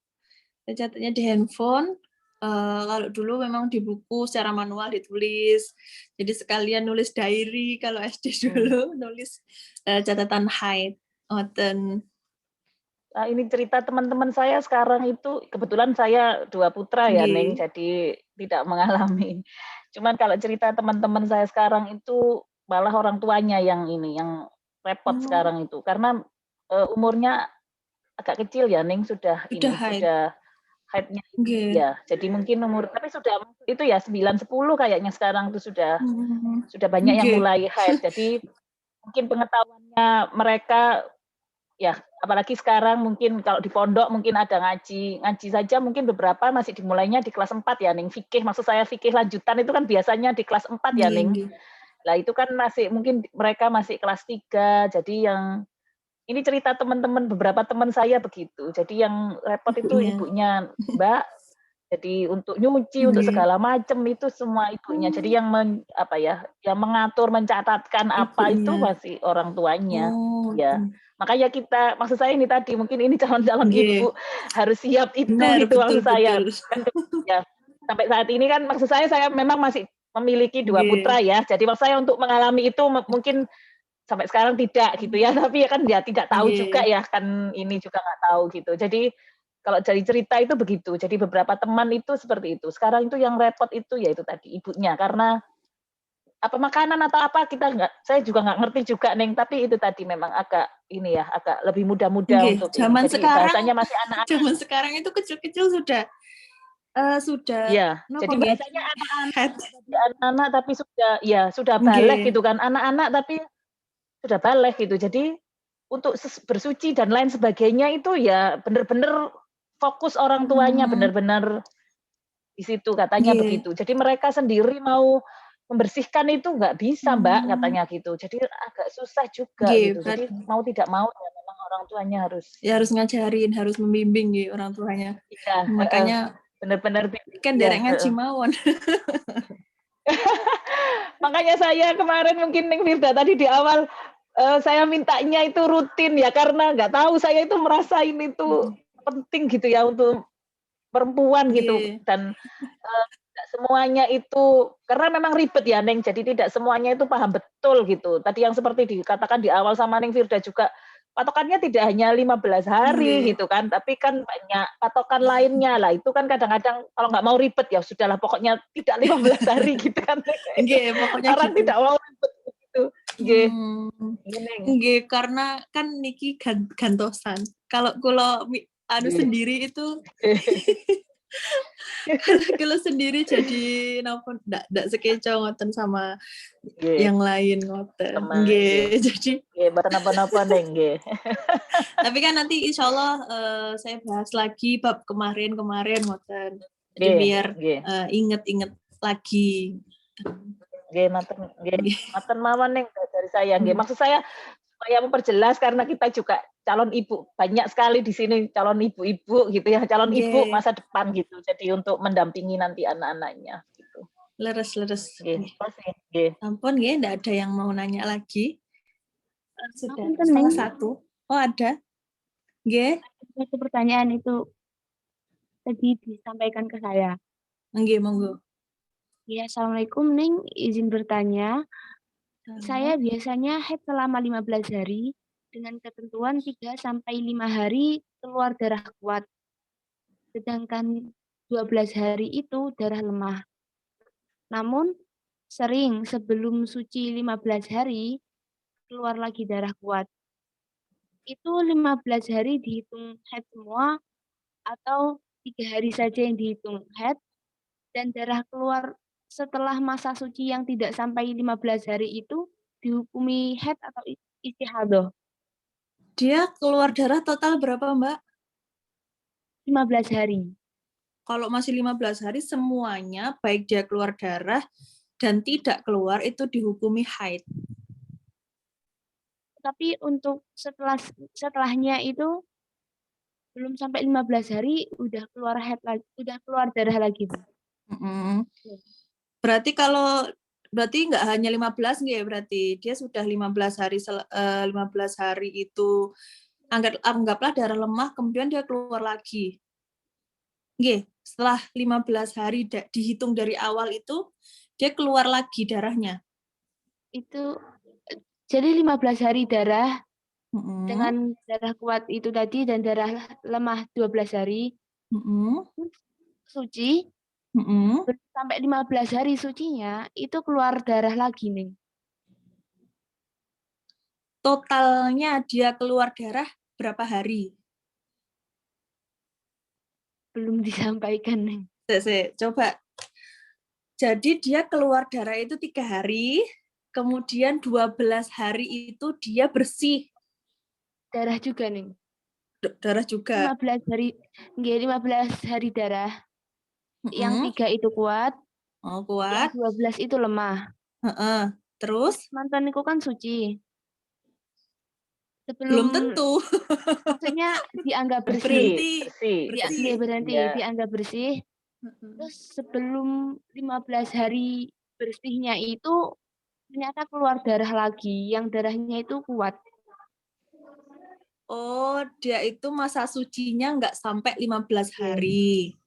Saya catatnya di handphone. Kalau dulu memang di buku secara manual ditulis. Jadi sekalian nulis diary kalau SD dulu, nulis catatan haid. Nah, ini cerita teman-teman saya sekarang itu, kebetulan saya 2 putra ya, Neng, jadi tidak mengalami. Cuman kalau cerita teman-teman saya sekarang itu malah orang tuanya yang repot sekarang itu. Karena umurnya agak kecil ya, Neng, sudah haidnya ya. Jadi mungkin tapi sudah itu ya 9-10 kayaknya sekarang itu sudah banyak yang mulai haid. Jadi mungkin pengetahuannya mereka ya, apalagi sekarang mungkin kalau di pondok mungkin ada ngaji saja mungkin beberapa masih dimulainya di kelas 4 ya, Ning. Fikih, maksud saya fikih lanjutan itu kan biasanya di kelas 4 ya, Ning. Lah itu kan masih mungkin mereka masih kelas 3. Jadi yang ini cerita teman-teman, beberapa teman saya begitu. Jadi yang repot itu ibunya, Mbak. Jadi untuk nyuci, untuk segala macam itu semua ibunya. Jadi yang yang mengatur, mencatatkan apa itu masih orang tuanya. Ya. Makanya kita, maksud saya ini tadi, mungkin ini calon-calon ibu harus siap itu gitu maksud saya. Ya, sampai saat ini kan maksud saya memang masih memiliki 2 putra ya. Jadi maksud saya untuk mengalami itu mungkin sampai sekarang tidak gitu ya. Tapi ya kan ya tidak tahu juga ya, kan ini juga nggak tahu gitu. Jadi kalau dari cerita itu begitu. Jadi beberapa teman itu seperti itu. Sekarang itu yang repot itu ya itu tadi ibunya, karena apa makanan atau apa saya juga nggak ngerti juga, Neng, tapi itu tadi memang agak lebih muda-muda untuk zaman ini. Jadi sekarang bahasanya masih anak-anak. Zaman sekarang itu kecil-kecil sudah ya. Jadi bahasanya anak-anak tapi sudah balik gitu kan, anak-anak tapi sudah balik gitu. Jadi untuk bersuci dan lain sebagainya itu ya benar-benar fokus orang tuanya, benar-benar di situ katanya begitu. Jadi mereka sendiri mau membersihkan itu nggak bisa, Mbak, katanya gitu. Jadi agak susah juga gitu. Jadi mau tidak mau ya memang orang tuanya harus ngajarin, harus membimbing gitu orang tuanya. Iya, makanya benar-benar kan derek ngaji mawon. Makanya saya kemarin mungkin Neng Firda tadi di awal saya mintanya itu rutin ya, karena nggak tahu saya itu merasa ini tuh penting gitu ya untuk perempuan gitu. Dan tidak semuanya itu, karena memang ribet ya, Neng, jadi tidak semuanya itu paham betul gitu. Tadi yang seperti dikatakan di awal sama Neng Firda juga, patokannya tidak hanya 15 hari gitu kan, tapi kan banyak patokan lainnya lah. Itu kan kadang-kadang kalau nggak mau ribet ya sudahlah, pokoknya tidak 15 hari gitu kan. Pokoknya orang gitu. tidak mau ribet gitu. Nggih, karena kan niki gantosan. Kalau anu sendiri itu kalau sendiri jadi napa ndak sekeco ngoten sama yang lain ngoten. Nggih, jadi mboten napa-napa nggih. tapi kan nanti insyaallah saya bahas lagi bab kemarin ngoten. Jadi biar inget-inget lagi. Nggih, maten mawon ning dari saya nggih. Maksud saya supaya memperjelas karena kita juga calon ibu, banyak sekali di sini calon ibu-ibu gitu ya, calon ibu masa depan gitu. Jadi untuk mendampingi nanti anak-anaknya gitu. Leres. Nggih. Ampun nggih, enggak ada yang mau nanya lagi. Sudah salah satu. Oh, ada. Nggih. Satu pertanyaan itu tadi disampaikan ke saya. Nggih, monggo. Ya, Assalamualaikum, Ning. Izin bertanya. Saya biasanya haid selama 15 hari dengan ketentuan 3 sampai 5 hari keluar darah kuat. Sedangkan 12 hari itu darah lemah. Namun sering sebelum suci 15 hari keluar lagi darah kuat. Itu 15 hari dihitung haid semua atau 3 hari saja yang dihitung haid, dan darah keluar setelah masa suci yang tidak sampai 15 hari itu dihukumi haid atau istihadah? Dia keluar darah total berapa, Mbak? 15 hari. Kalau masih 15 hari semuanya baik dia keluar darah dan tidak keluar itu dihukumi haid. Tapi untuk setelahnya itu belum sampai 15 hari udah keluar haid lagi, udah keluar darah lagi. Berarti nggak hanya 15 nggih, berarti dia sudah 15 hari itu anggaplah darah lemah kemudian dia keluar lagi. Nggih, setelah 15 hari dihitung dari awal itu dia keluar lagi darahnya. Itu jadi 15 hari darah dengan darah kuat itu tadi dan darah lemah 12 hari. Suci. Sampai 15 hari sucinya itu keluar darah lagi nih. Totalnya dia keluar darah berapa hari? Belum disampaikan nih. Coba. Jadi dia keluar darah itu 3 hari, kemudian 12 hari itu dia bersih. Darah juga nih. Darah juga. 15 hari, nggih 15 hari darah. Yang 3 itu kuat. Oh, kuat. Yang 12 itu lemah. Terus? Mantanku kan suci. Belum tentu. Maksudnya dianggap bersih. Berhenti. Dianggap bersih. Terus sebelum 15 hari bersihnya itu ternyata keluar darah lagi, yang darahnya itu kuat. Oh, dia itu masa sucinya nggak sampai 15 hari.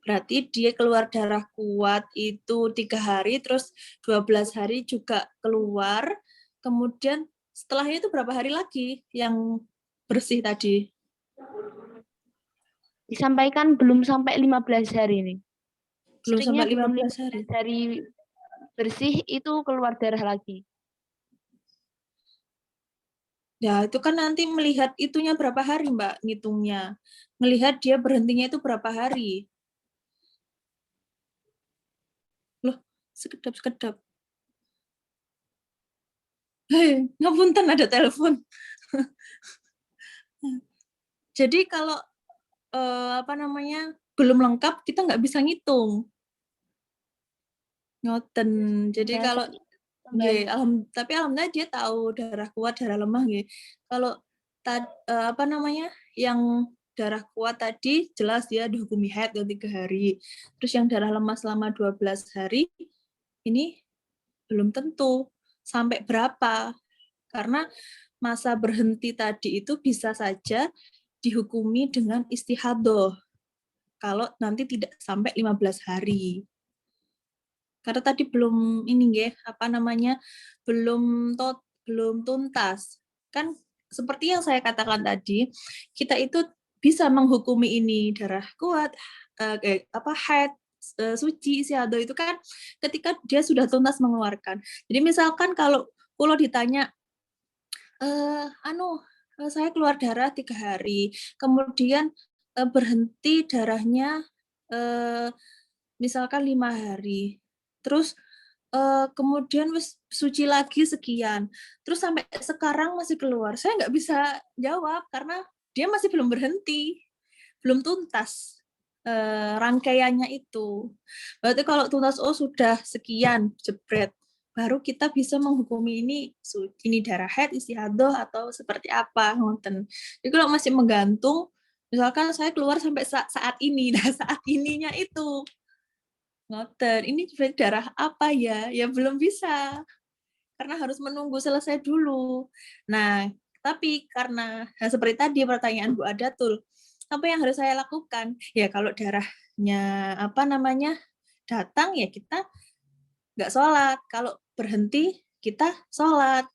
Berarti dia keluar darah kuat itu 3 hari, terus 12 hari juga keluar. Kemudian setelahnya itu berapa hari lagi yang bersih tadi? Disampaikan belum sampai 15 hari nih. Belum sampai 15 hari. Dari bersih itu keluar darah lagi. Ya, itu kan nanti melihat itunya berapa hari, Mbak, ngitungnya. Melihat dia berhentinya itu berapa hari. Loh, sekedap. Hei, ngapunten ada telepon. Jadi kalau belum lengkap, kita nggak bisa ngitung. Ngoten. Jadi kalau tapi alhamdulillah dia tahu darah kuat, darah lemah nggih. Kalau yang darah kuat tadi jelas dia dihukumi haid 3 hari. Terus yang darah lemah selama 12 hari ini belum tentu sampai berapa. Karena masa berhenti tadi itu bisa saja dihukumi dengan istihadah. Kalau nanti tidak sampai 15 hari. Karena tadi belum belum tuntas. Kan seperti yang saya katakan tadi, kita itu bisa menghukumi ini darah kuat, haid, suci, istihadah itu kan ketika dia sudah tuntas mengeluarkan. Jadi misalkan kalau ditanya Saya keluar darah 3 hari, kemudian berhenti darahnya misalkan 5 hari, terus kemudian suci lagi sekian, terus sampai sekarang masih keluar. Saya nggak bisa jawab karena dia masih belum berhenti, belum tuntas rangkaiannya itu. Berarti kalau tuntas, oh sudah sekian, jebret, baru kita bisa menghukumi ini darah haid, istihadah, atau seperti apa, ngoten. Jadi kalau masih menggantung, misalkan saya keluar sampai saat ini, nah saat ininya itu, ngoten, ini darah apa ya? Ya belum bisa, karena harus menunggu selesai dulu. Nah, tapi karena seperti tadi pertanyaan Bu Adatul, apa yang harus saya lakukan? Ya kalau darahnya datang, ya kita nggak sholat. Kalau berhenti, kita sholat.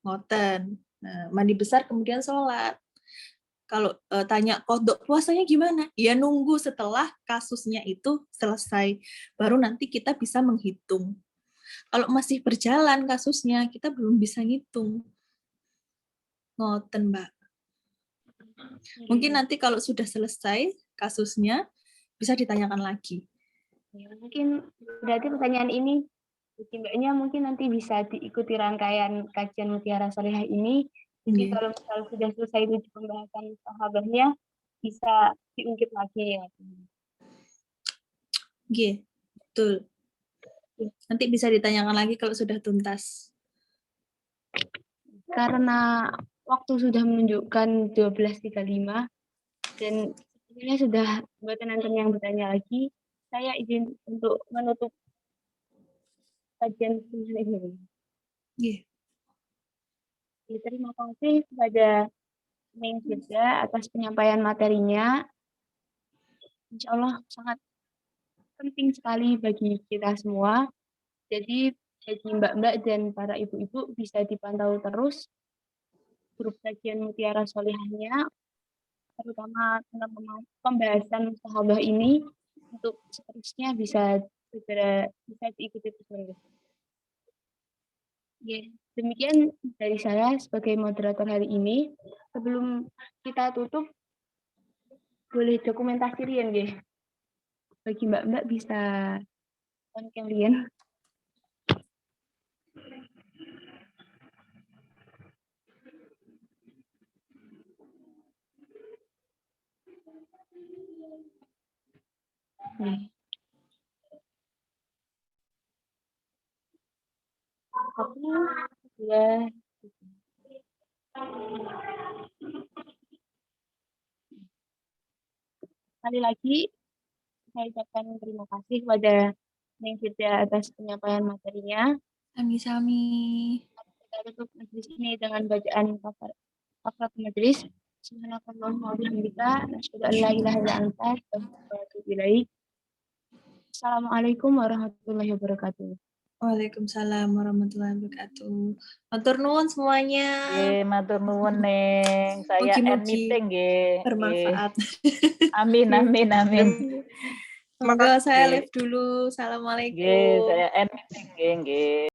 Ngoten. Nah, mandi besar kemudian sholat. Kalau tanya kodok puasanya gimana? Ya nunggu setelah kasusnya itu selesai. Baru nanti kita bisa menghitung. Kalau masih berjalan kasusnya, kita belum bisa ngitung. Ngoten, Mbak. Mungkin nanti kalau sudah selesai kasusnya, bisa ditanyakan lagi. Ya, mungkin berarti pertanyaan ini Mbaknya mungkin nanti bisa diikuti rangkaian kajian Mutiara Sholihah ini. Jadi kalau misalnya sudah selesai itu pembahasan sahabatnya, bisa diungkit lagi ya. Betul. Nanti bisa ditanyakan lagi kalau sudah tuntas. Karena waktu sudah menunjukkan 12.35 dan sebenarnya sudah buat teman-teman yang bertanya lagi, saya izin untuk menutup kajian ini. Terima kasih kepada Neng Firda atas penyampaian materinya. Insya Allah sangat penting sekali bagi kita semua. Jadi bagi mbak-mbak dan para ibu-ibu bisa dipantau terus grup kajian Mutiara Sholihahnya, terutama tentang pembahasan sahabat ini, untuk seterusnya bisa diikuti terus. Ya, demikian dari saya sebagai moderator hari ini. Sebelum kita tutup, boleh dokumentasi Rian, ya. Bagi mbak-mbak bisa on-cam Rian. Ya. Sekali lagi saya ucapkan terima kasih kepada Neng Firda atas penyampaian materinya. Sami-sami. Kita tutup majelis ini dengan bacaan kafaratul majelis. Subhanakallahumma wa bihamdika, asyhadu an la ilaha illa anta, astaghfiruka wa atubu ilaik. Assalamualaikum warahmatullahi wabarakatuh. Waalaikumsalam warahmatullahi wabarakatuh. Matur nuwun semuanya. Matur nuwun Neng. Saya end meeting nggih. Bermanfaat. Amin. Semoga saya live dulu. Assalamualaikum. Saya end meeting nggih.